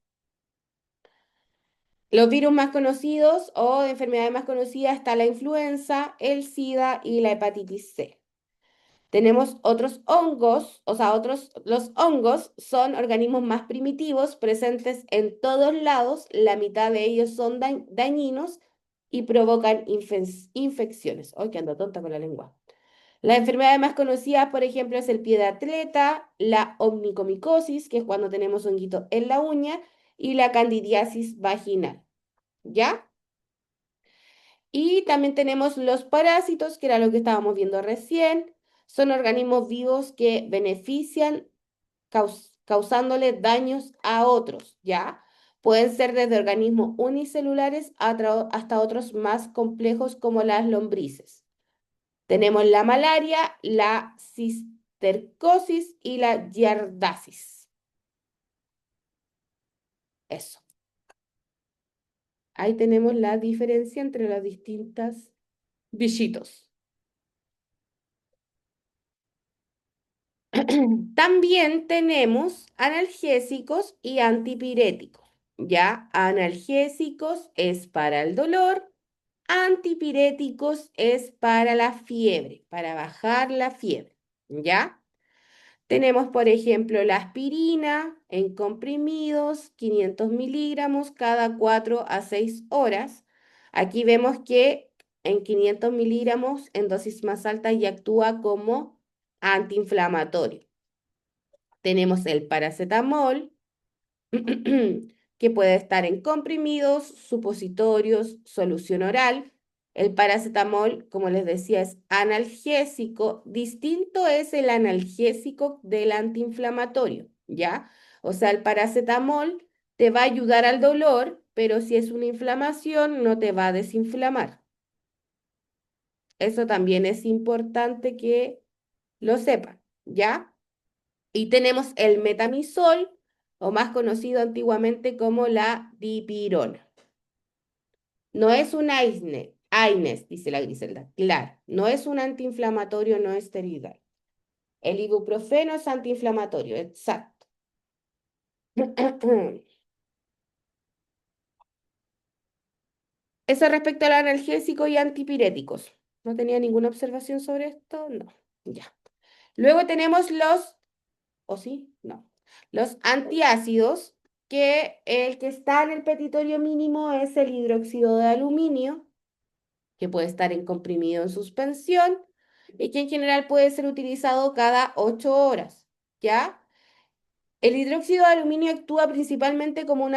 Los virus más conocidos o enfermedades más conocidas está la influenza, el SIDA y la hepatitis C. Tenemos otros hongos, o sea, los hongos son organismos más primitivos, presentes en todos lados, la mitad de ellos son dañinos y provocan infecciones. Ay, que ando tonta con la lengua. Las enfermedades más conocidas, por ejemplo, es el pie de atleta, la omnicomicosis, que es cuando tenemos honguito en la uña, y la candidiasis vaginal. ¿Ya? Y también tenemos los parásitos, que era lo que estábamos viendo recién. Son organismos vivos que benefician causándole daños a otros, ¿ya? Pueden ser desde organismos unicelulares hasta otros más complejos como las lombrices. Tenemos la malaria, la cistercosis y la giardiasis. Eso. Ahí tenemos la diferencia entre las distintas bichitos. También tenemos analgésicos y antipiréticos. Ya, analgésicos es para el dolor, antipiréticos es para la fiebre, para bajar la fiebre. ¿Ya? Tenemos, por ejemplo, la aspirina en comprimidos, 500 miligramos cada 4 a 6 horas. Aquí vemos que en 500 miligramos, en dosis más altas, ya actúa como antiinflamatorio. Tenemos el paracetamol, que puede estar en comprimidos, supositorios, solución oral. El paracetamol, como les decía, es analgésico. Distinto es el analgésico del antiinflamatorio, ¿ya? O sea, el paracetamol te va a ayudar al dolor, pero si es una inflamación, no te va a desinflamar. Eso también es importante que lo sepan, ¿ya? Y tenemos el metamizol, o más conocido antiguamente como la dipirona. No es un AINES, dice la Griselda. Claro, no es un antiinflamatorio no esteroidal. El ibuprofeno es antiinflamatorio, exacto. Eso respecto al analgésico y antipiréticos. ¿No tenía ninguna observación sobre esto? No, ya. Luego tenemos los, ¿o sí? No. Los antiácidos, que el que está en el petitorio mínimo es el hidróxido de aluminio, que puede estar en comprimido en suspensión y que en general puede ser utilizado cada 8 horas, ¿ya? El hidróxido de aluminio actúa principalmente como un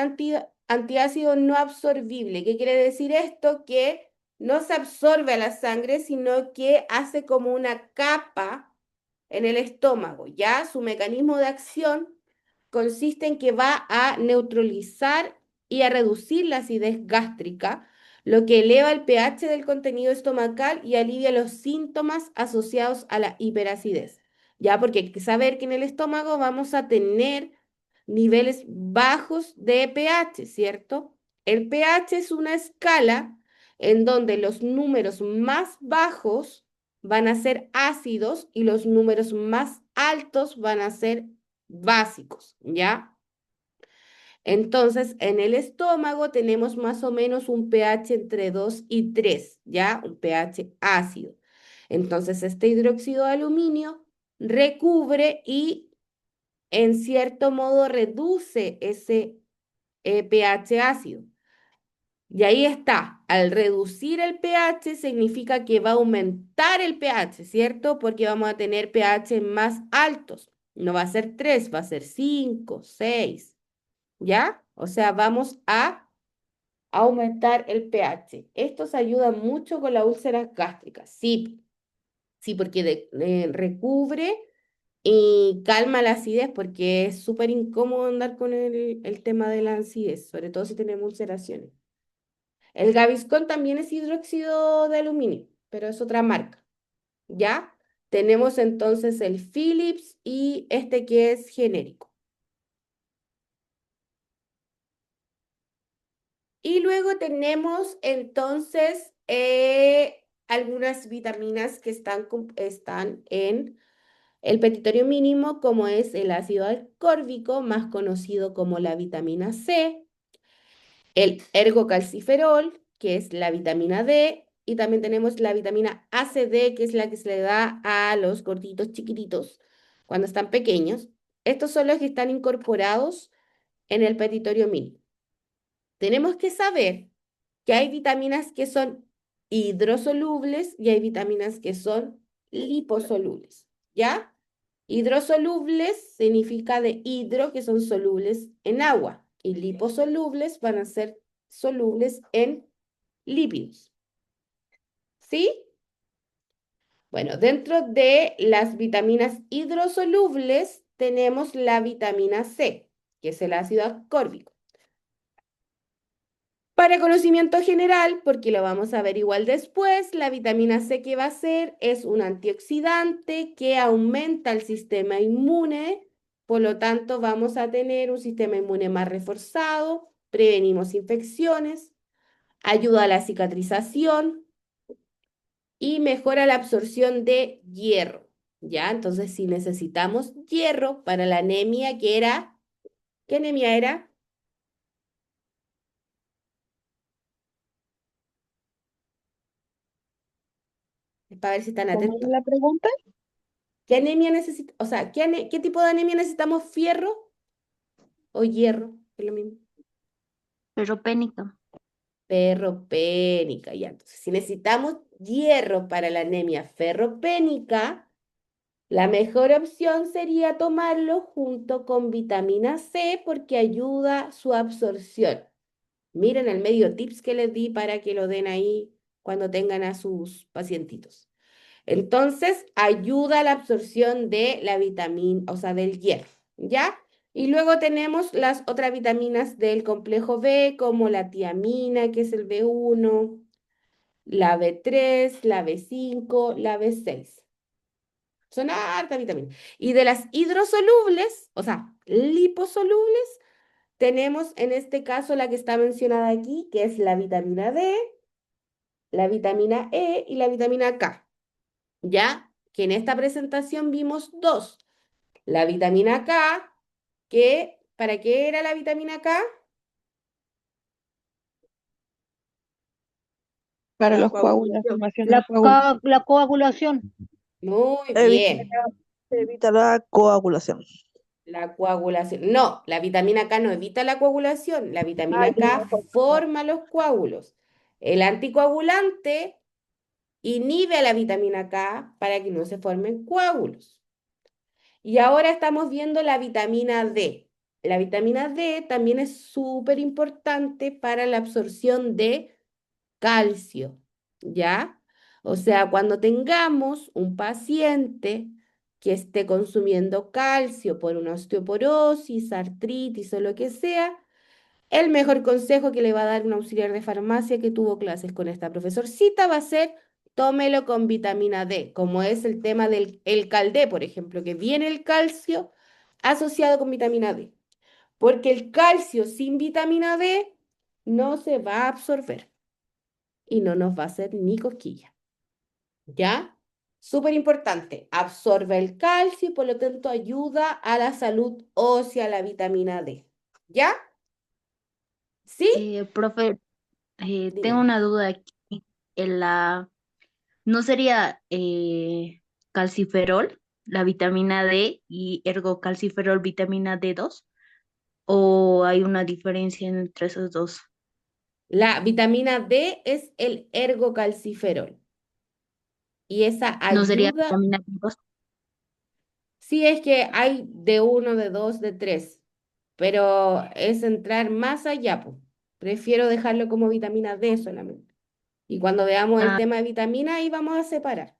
antiácido no absorbible. ¿Qué quiere decir esto? Que no se absorbe a la sangre, sino que hace como una capa en el estómago, ¿ya? Su mecanismo de acción consiste en que va a neutralizar y a reducir la acidez gástrica, lo que eleva el pH del contenido estomacal y alivia los síntomas asociados a la hiperacidez, ¿ya? Porque hay que saber que en el estómago vamos a tener niveles bajos de pH, ¿cierto? El pH es una escala en donde los números más bajos van a ser ácidos y los números más altos van a ser básicos, ¿ya? Entonces, en el estómago tenemos más o menos un pH entre 2 y 3, ¿ya? Un pH ácido. Entonces, este hidróxido de aluminio recubre y en cierto modo reduce ese pH ácido. Y ahí está, al reducir el pH significa que va a aumentar el pH, ¿cierto? Porque vamos a tener pH más altos. No va a ser 3, va a ser 5, 6, ¿ya? O sea, vamos a aumentar el pH. Esto se ayuda mucho con las úlceras gástricas, sí, sí, porque recubre y calma la acidez, porque es súper incómodo andar con el tema de la acidez, sobre todo si tenemos ulceraciones. El Gaviscon también es hidróxido de aluminio, pero es otra marca, ¿ya? Tenemos entonces el Philips y este que es genérico. Y luego tenemos entonces algunas vitaminas que están en el petitorio mínimo, como es el ácido ascórbico, más conocido como la vitamina C, el ergocalciferol, que es la vitamina D, y también tenemos la vitamina ACD, que es la que se le da a los gorditos chiquititos cuando están pequeños. Estos son los que están incorporados en el petitorio mínimo. Tenemos que saber que hay vitaminas que son hidrosolubles y hay vitaminas que son liposolubles, ¿ya? Hidrosolubles significa de hidro, que son solubles en agua, y liposolubles van a ser solubles en lípidos, ¿sí? Bueno, dentro de las vitaminas hidrosolubles tenemos la vitamina C, que es el ácido ascórbico. Para conocimiento general, porque lo vamos a ver igual después, la vitamina C que va a ser es un antioxidante que aumenta el sistema inmune, por lo tanto vamos a tener un sistema inmune más reforzado, prevenimos infecciones, ayuda a la cicatrización y mejora la absorción de hierro, ¿ya? Entonces, si necesitamos hierro para la anemia, ¿qué anemia era? Es para ver si están ¿Cómo es atentos. la pregunta? ¿Qué anemia necesita? O sea, ¿qué tipo de anemia necesitamos? ¿Fierro o hierro? Es lo mismo. Ferropénica. Ferropénica, ya. Entonces, si necesitamos hierro para la anemia ferropénica, la mejor opción sería tomarlo junto con vitamina C porque ayuda su absorción. Miren el medio tips que les di para que lo den ahí cuando tengan a sus pacientitos. Entonces, ayuda a la absorción de la vitamina, o sea, del hierro, ¿ya? Y luego tenemos las otras vitaminas del complejo B, como la tiamina, que es el B1, la B3, la B5, la B6. Son hartas vitaminas. Y de las hidrosolubles, o sea, liposolubles, tenemos en este caso la que está mencionada aquí, que es la vitamina D, la vitamina E y la vitamina K. ¿Ya? Que en esta presentación vimos dos. La vitamina K, que, ¿para qué era la vitamina K? Para La los coágulos, la coagulación. formación de coágulos. La coagulación. Muy Evita, bien. evita la coagulación. La coagulación. No, la vitamina K no evita la coagulación. La Ay, vitamina tenía K forma los coágulos. El anticoagulante inhibe a la vitamina K para que no se formen coágulos. Y ahora estamos viendo la vitamina D. La vitamina D también es súper importante para la absorción de calcio, ¿ya? O sea, cuando tengamos un paciente que esté consumiendo calcio por una osteoporosis, artritis o lo que sea, el mejor consejo que le va a dar un auxiliar de farmacia que tuvo clases con esta profesorcita va a ser tómelo con vitamina D, como es el tema del el caldé, por ejemplo, que viene el calcio asociado con vitamina D, porque el calcio sin vitamina D no se va a absorber y no nos va a hacer ni cosquilla, ¿ya? Súper importante, absorbe el calcio y por lo tanto ayuda a la salud ósea, la vitamina D, ¿ya? ¿Sí? Profe, tengo Dígame. una duda aquí. ¿No sería calciferol, la vitamina D, y ergocalciferol, vitamina D2? ¿O hay una diferencia entre esos dos? La vitamina D es el ergocalciferol y esa ¿No sería ayuda, vitamina D2? sí es que hay de uno, de dos, de tres, pero es entrar más allá, pues. Prefiero dejarlo como vitamina D solamente. Y cuando veamos el Ah, tema de vitamina, ahí vamos a separar.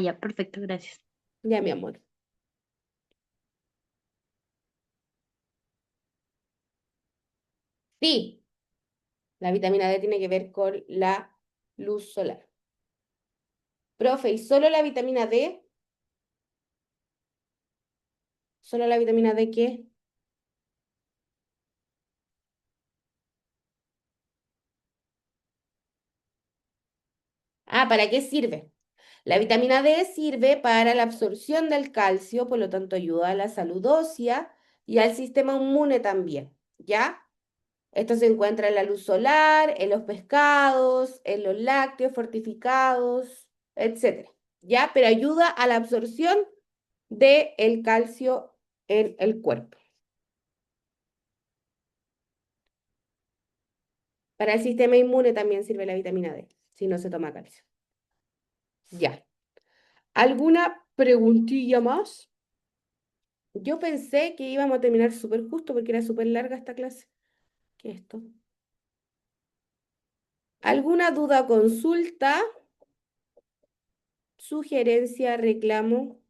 ya, perfecto, gracias. Ya, mi amor. Sí, la vitamina D tiene que ver con la luz solar. Profe, ¿y solo la vitamina D? ¿Solo la vitamina D qué? Ah, ¿para qué sirve? La vitamina D sirve para la absorción del calcio, por lo tanto ayuda a la salud ósea y al sistema inmune también, ¿ya? Esto se encuentra en la luz solar, en los pescados, en los lácteos fortificados, etcétera, ¿ya? Pero ayuda a la absorción del calcio en el cuerpo. Para el sistema inmune también sirve la vitamina D, si no se toma calcio. Ya. ¿Alguna preguntilla más? Yo pensé que íbamos a terminar súper justo porque era súper larga esta clase. ¿Qué es esto? ¿Alguna duda, consulta, sugerencia, reclamo?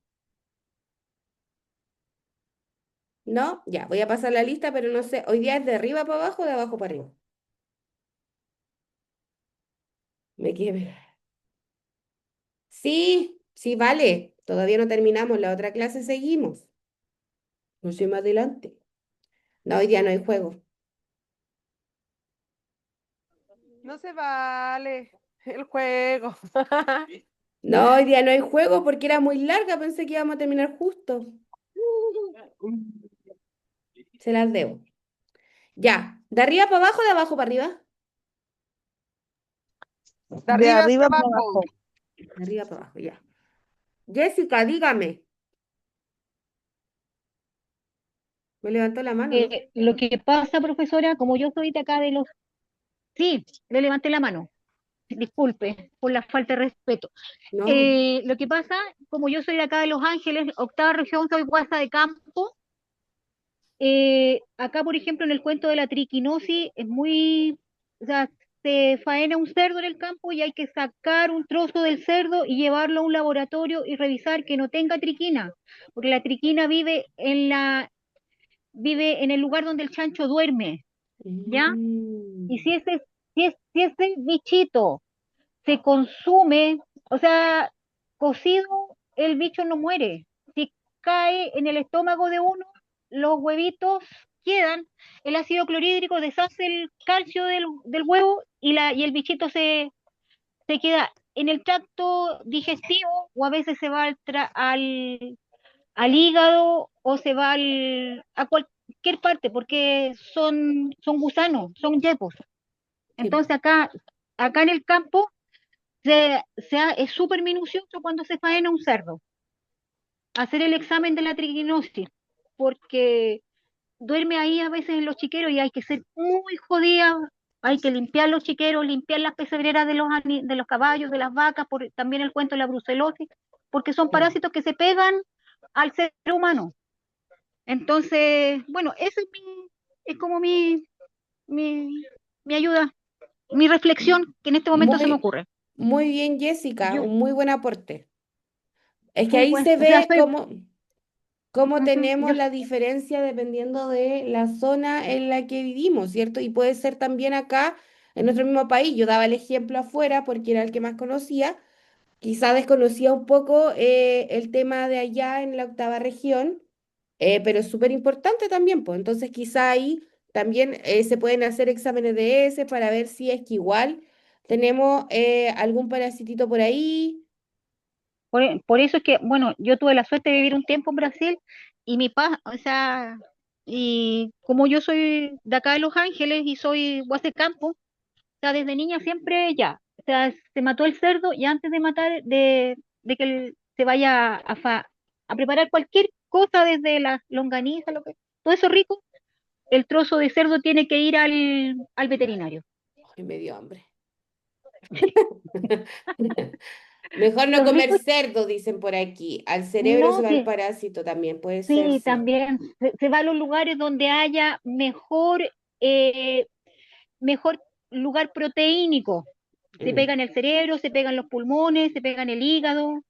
¿No? Ya, voy a pasar la lista, pero no sé, ¿hoy día es de arriba para abajo o de abajo para arriba? Me quedé. Sí, sí, vale. Todavía no terminamos. La otra clase seguimos. No sé más adelante. No, hoy día no hay juego. No se vale el juego. No, hoy día no hay juego porque era muy larga. Pensé que íbamos a terminar justo. Se las debo. Ya, ¿de arriba para abajo o de abajo para arriba? De De arriba hacia arriba para abajo. abajo. De arriba para abajo, ya. Jessica, dígame. Me levantó la mano, ¿no? Lo que pasa, profesora, como yo soy de acá de los... Sí, le levanté la mano. Disculpe por la falta de respeto. No. Lo que pasa, como yo soy de acá de Los Ángeles, octava región, soy guasa de campo. Acá, por ejemplo, en el cuento de la triquinosis, es muy, o sea, se faena un cerdo en el campo y hay que sacar un trozo del cerdo y llevarlo a un laboratorio y revisar que no tenga triquina, porque la triquina vive en el lugar donde el chancho duerme, ¿ya? Y Mm. si ese bichito se consume, o sea, cocido, el bicho no muere. Si cae en el estómago de uno, los huevitos quedan, el ácido clorhídrico deshace el calcio del huevo y el bichito se queda en el tracto digestivo o a veces se va al hígado o se va a cualquier parte porque son gusanos, son yepos. Sí, po. Entonces acá en el campo es súper minucioso cuando se faena un cerdo, hacer el examen de la triquinosis, porque duerme ahí a veces en los chiqueros y hay que ser muy jodida, hay que limpiar los chiqueros, limpiar las pesebreras de los caballos, de las vacas, también el cuento de la brucelosis, porque son Sí. parásitos que se pegan al ser humano. Entonces, bueno, ese es como mi, mi ayuda, mi reflexión que en este momento se me Muy, ocurre. muy bien, Jessica, Yo un muy buen aporte. Es que soy, ahí se o sea, ve cómo ujú, tenemos la diferencia dependiendo de la zona en la que vivimos, ¿cierto? Y puede ser también acá, en nuestro mismo país. Yo daba el ejemplo afuera porque era el que más conocía. Quizá desconocía un poco el tema de allá en la octava región, pero es súper importante también, pues. Entonces quizá ahí también se pueden hacer exámenes de ese para ver si es que igual tenemos algún parasitito por ahí. por eso es que, bueno, yo tuve la suerte de vivir un tiempo en Brasil y o sea, Y como yo soy de acá de Los Ángeles y soy Guase Campo, o sea, desde niña siempre ya, o sea, se mató el cerdo y antes de matar, de que se vaya a preparar cualquier cosa desde las longanizas, todo eso rico, el trozo de cerdo tiene que ir al veterinario. Ay, me dio hambre. Mejor no Lo comer rico, cerdo, dicen por aquí. Al cerebro se no, va el parásito también, puede ser, sí, sí. también se va a los lugares donde haya eh, mejor lugar proteínico. Se Mm. pega en el cerebro, se pegan los pulmones, se pega en el hígado.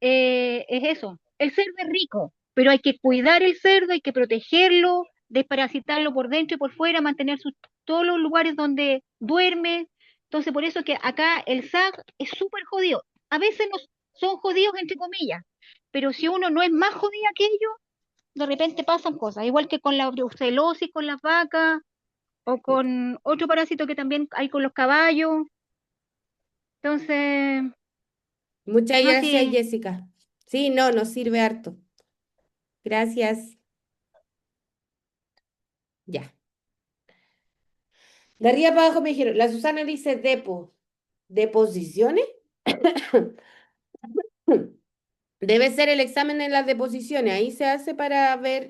Es eso. El cerdo es rico, pero hay que cuidar el cerdo, hay que protegerlo, desparasitarlo por dentro y por fuera, mantener todos los lugares donde duerme. Entonces, por eso que acá el SAG es súper jodido. A veces no son jodidos entre comillas, pero si uno no es más jodida que ellos, de repente pasan cosas, igual que con la brucelosis, con las vacas, o con otro parásito que también hay con los caballos. Entonces, Muchas no gracias, sé, Jessica. Sí, no, nos sirve harto. Gracias. Ya. De arriba para abajo me dijeron, la Susana dice ¿deposiciones? Debe ser el examen en las deposiciones. Ahí se hace para ver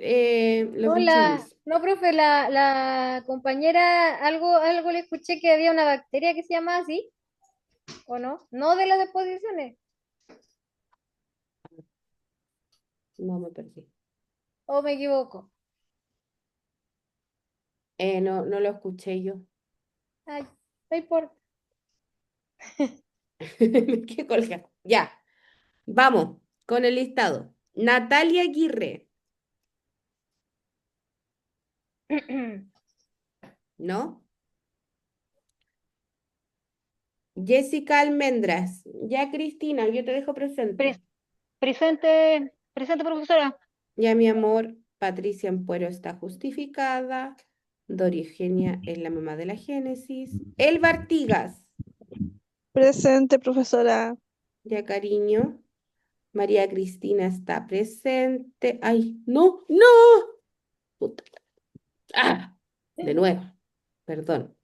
los Hola, bichinis. no, profe, la compañera, algo le escuché que había una bacteria que se llama así, ¿o no? No de las deposiciones, No me perdí. o me equivoco. No, no lo escuché yo. Ay, no importa. Me quedé colgada. Ya, vamos con el listado. Natalia Aguirre, ¿no? Jessica Almendras. Ya, Cristina, yo te dejo presente. pre- presente profesora. Ya, mi amor, Patricia Ampuero está justificada. Dori Eugenia es la mamá de la Génesis. Elba Artigas, Presente, profesora. ya, cariño. María Cristina está presente. Ay, no, no. Puta. Ah, de nuevo. Perdón.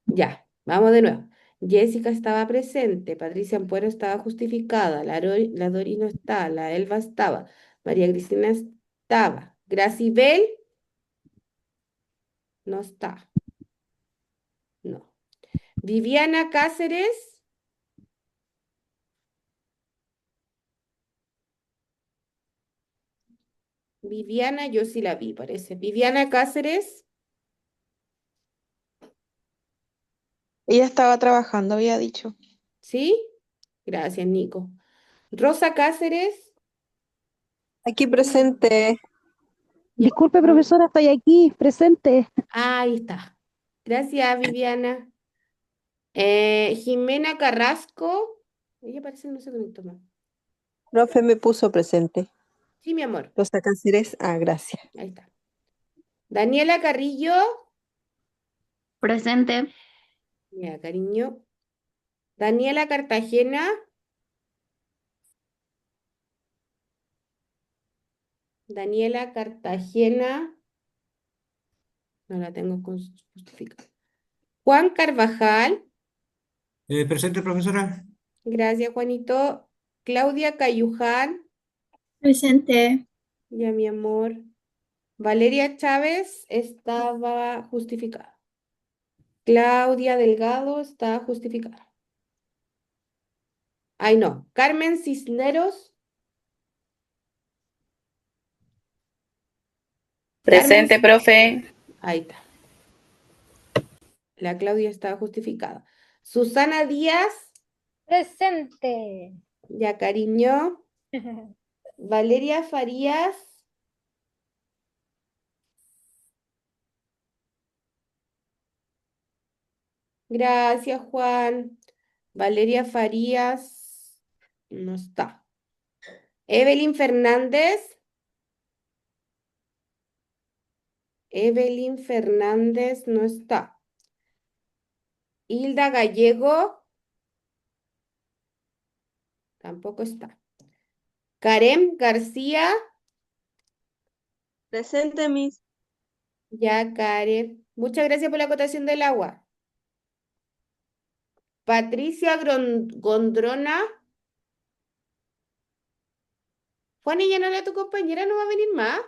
Ya, vamos de nuevo. Jessica estaba presente, Patricia Ampuero estaba justificada, la Dori no está, la Elba estaba, María Cristina estaba, Gracibel no está, no. Viviana Cáceres, Viviana, yo sí la vi, parece. Viviana Cáceres, Ella estaba trabajando, había dicho. ¿sí? Gracias, Nico. Rosa Cáceres, Aquí presente. ya. Disculpe, profesora, estoy aquí, presente. Ahí está. Gracias, Viviana. Jimena Carrasco, ella parece no se conectó más. Profe me puso presente. Sí, mi amor, Rosa Cáceres, gracias. ahí está. Daniela Carrillo, Presente. ya, cariño. Daniela Cartagena, Daniela Cartagena, no la tengo justificada. Juan Carvajal, Presente, profesora. gracias, Juanito. Claudia Cayuján, Presente. ya, mi amor. Valeria Chávez estaba justificada. Claudia Delgado está justificada. Ay, no. Carmen Cisneros, Carmen, Presente, profe. ahí está. La Claudia estaba justificada. Susana Díaz, Presente. ya, cariño. Valeria Farías, gracias, Juan. Valeria Farías, no está. Evelyn Fernández, Evelyn Fernández no está. Hilda Gallego, tampoco está. Karen García, Presente, Miss. Ya, Karen. Muchas gracias por la acotación del agua. Patricia Gondrona. Juan, ¿y ya no era tu compañera? ¿No va a venir más?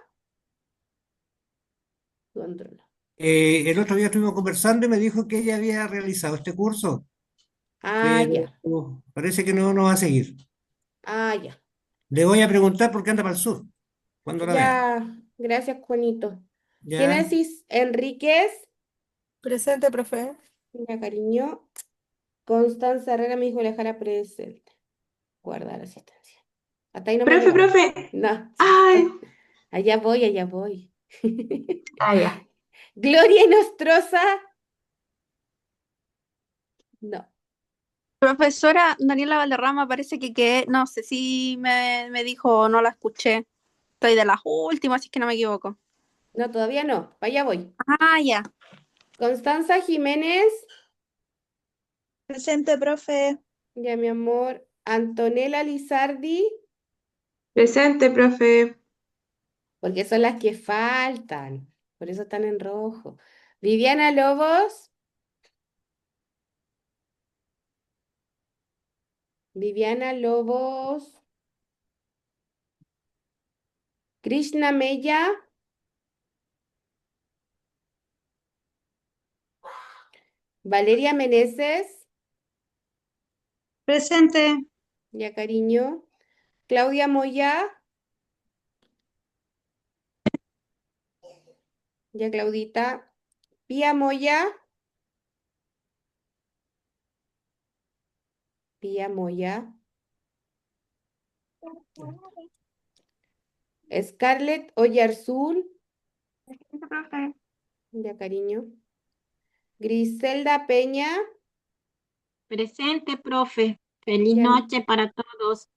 Gondrona. El otro día estuvimos conversando y me dijo que ella había realizado este curso, Ah, pero ya. parece que no va a seguir. Ah, ya. Le voy a preguntar por qué anda para el sur, cuando la vea. Ya. Gracias, Juanito. Ya, Génesis Enríquez. Presente, profe. Ya, cariño. Constanza Herrera me dijo dejar presente. Guardar asistencia. Hasta ahí no me Profe, llegamos. profe. No, Ay. chiquito. Allá voy, allá voy. Ah, ya. Gloria Nostroza. No. Profesora Daniela Valderrama, parece que no sé si me dijo o no la escuché. Estoy de las últimas, si es que no me equivoco. No, todavía no. Allá voy. Ah, ya. Constanza Jiménez. Presente, profe. Ya, mi amor. Antonella Lizardi. Presente, profe. Porque son las que faltan. Por eso están en rojo. Viviana Lobos. Viviana Lobos. Krishna Mella. Valeria Meneses. Presente. Ya, cariño. Claudia Moya. Ya, Claudita. Pía Moya. Pía Moya. Scarlett Oyarzún. Presente, profe. Ya, cariño. Griselda Peña. Presente, profe. Feliz Ya, noche para todos.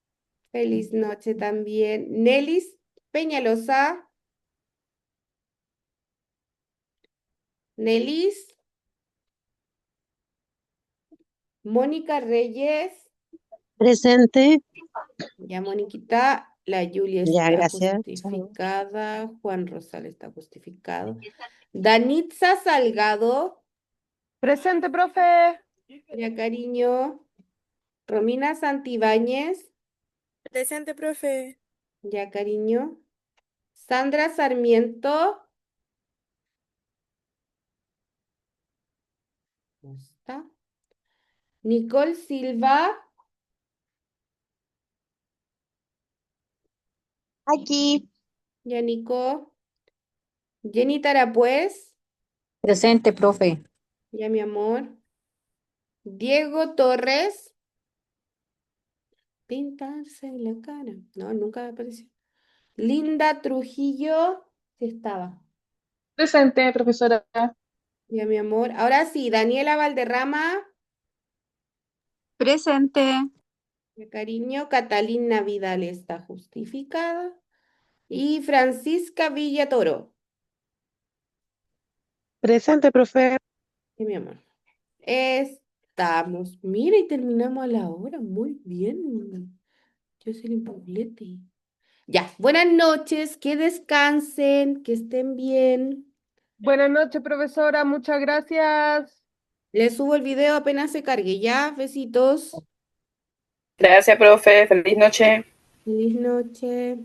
feliz noche también. Nelis Peñalosa. Nelis. Mónica Reyes. Presente. Ya, Moniquita. La Julia Ya, está gracias. Chao. justificada. Juan Rosal está justificado. Danitza Salgado. Presente, profe. Ya, cariño. Romina Santibáñez. Presente, profe. Ya, cariño. Sandra Sarmiento. ¿No está? Nicole Silva. Aquí. Ya, Nico. Jenny Tarapuez. Presente, profe. Ya, mi amor. Diego Torres. Pintarse en la cara. No, nunca apareció. Linda Trujillo. Sí estaba. Presente, profesora. Ya, mi amor. Ahora sí, Daniela Valderrama. Presente. Ya, cariño. Catalina Vidal está justificada. Y Francisca Villatoro. Presente, profe. Sí, mi amor. Estamos. Mira, y terminamos a la hora. Muy bien. Yo soy el Paulete. Ya, buenas noches, que descansen, que estén bien. Buenas noches, profesora. Muchas gracias. Les subo el video apenas se cargue. Ya, besitos. Gracias, profe. Feliz noche. Feliz noche.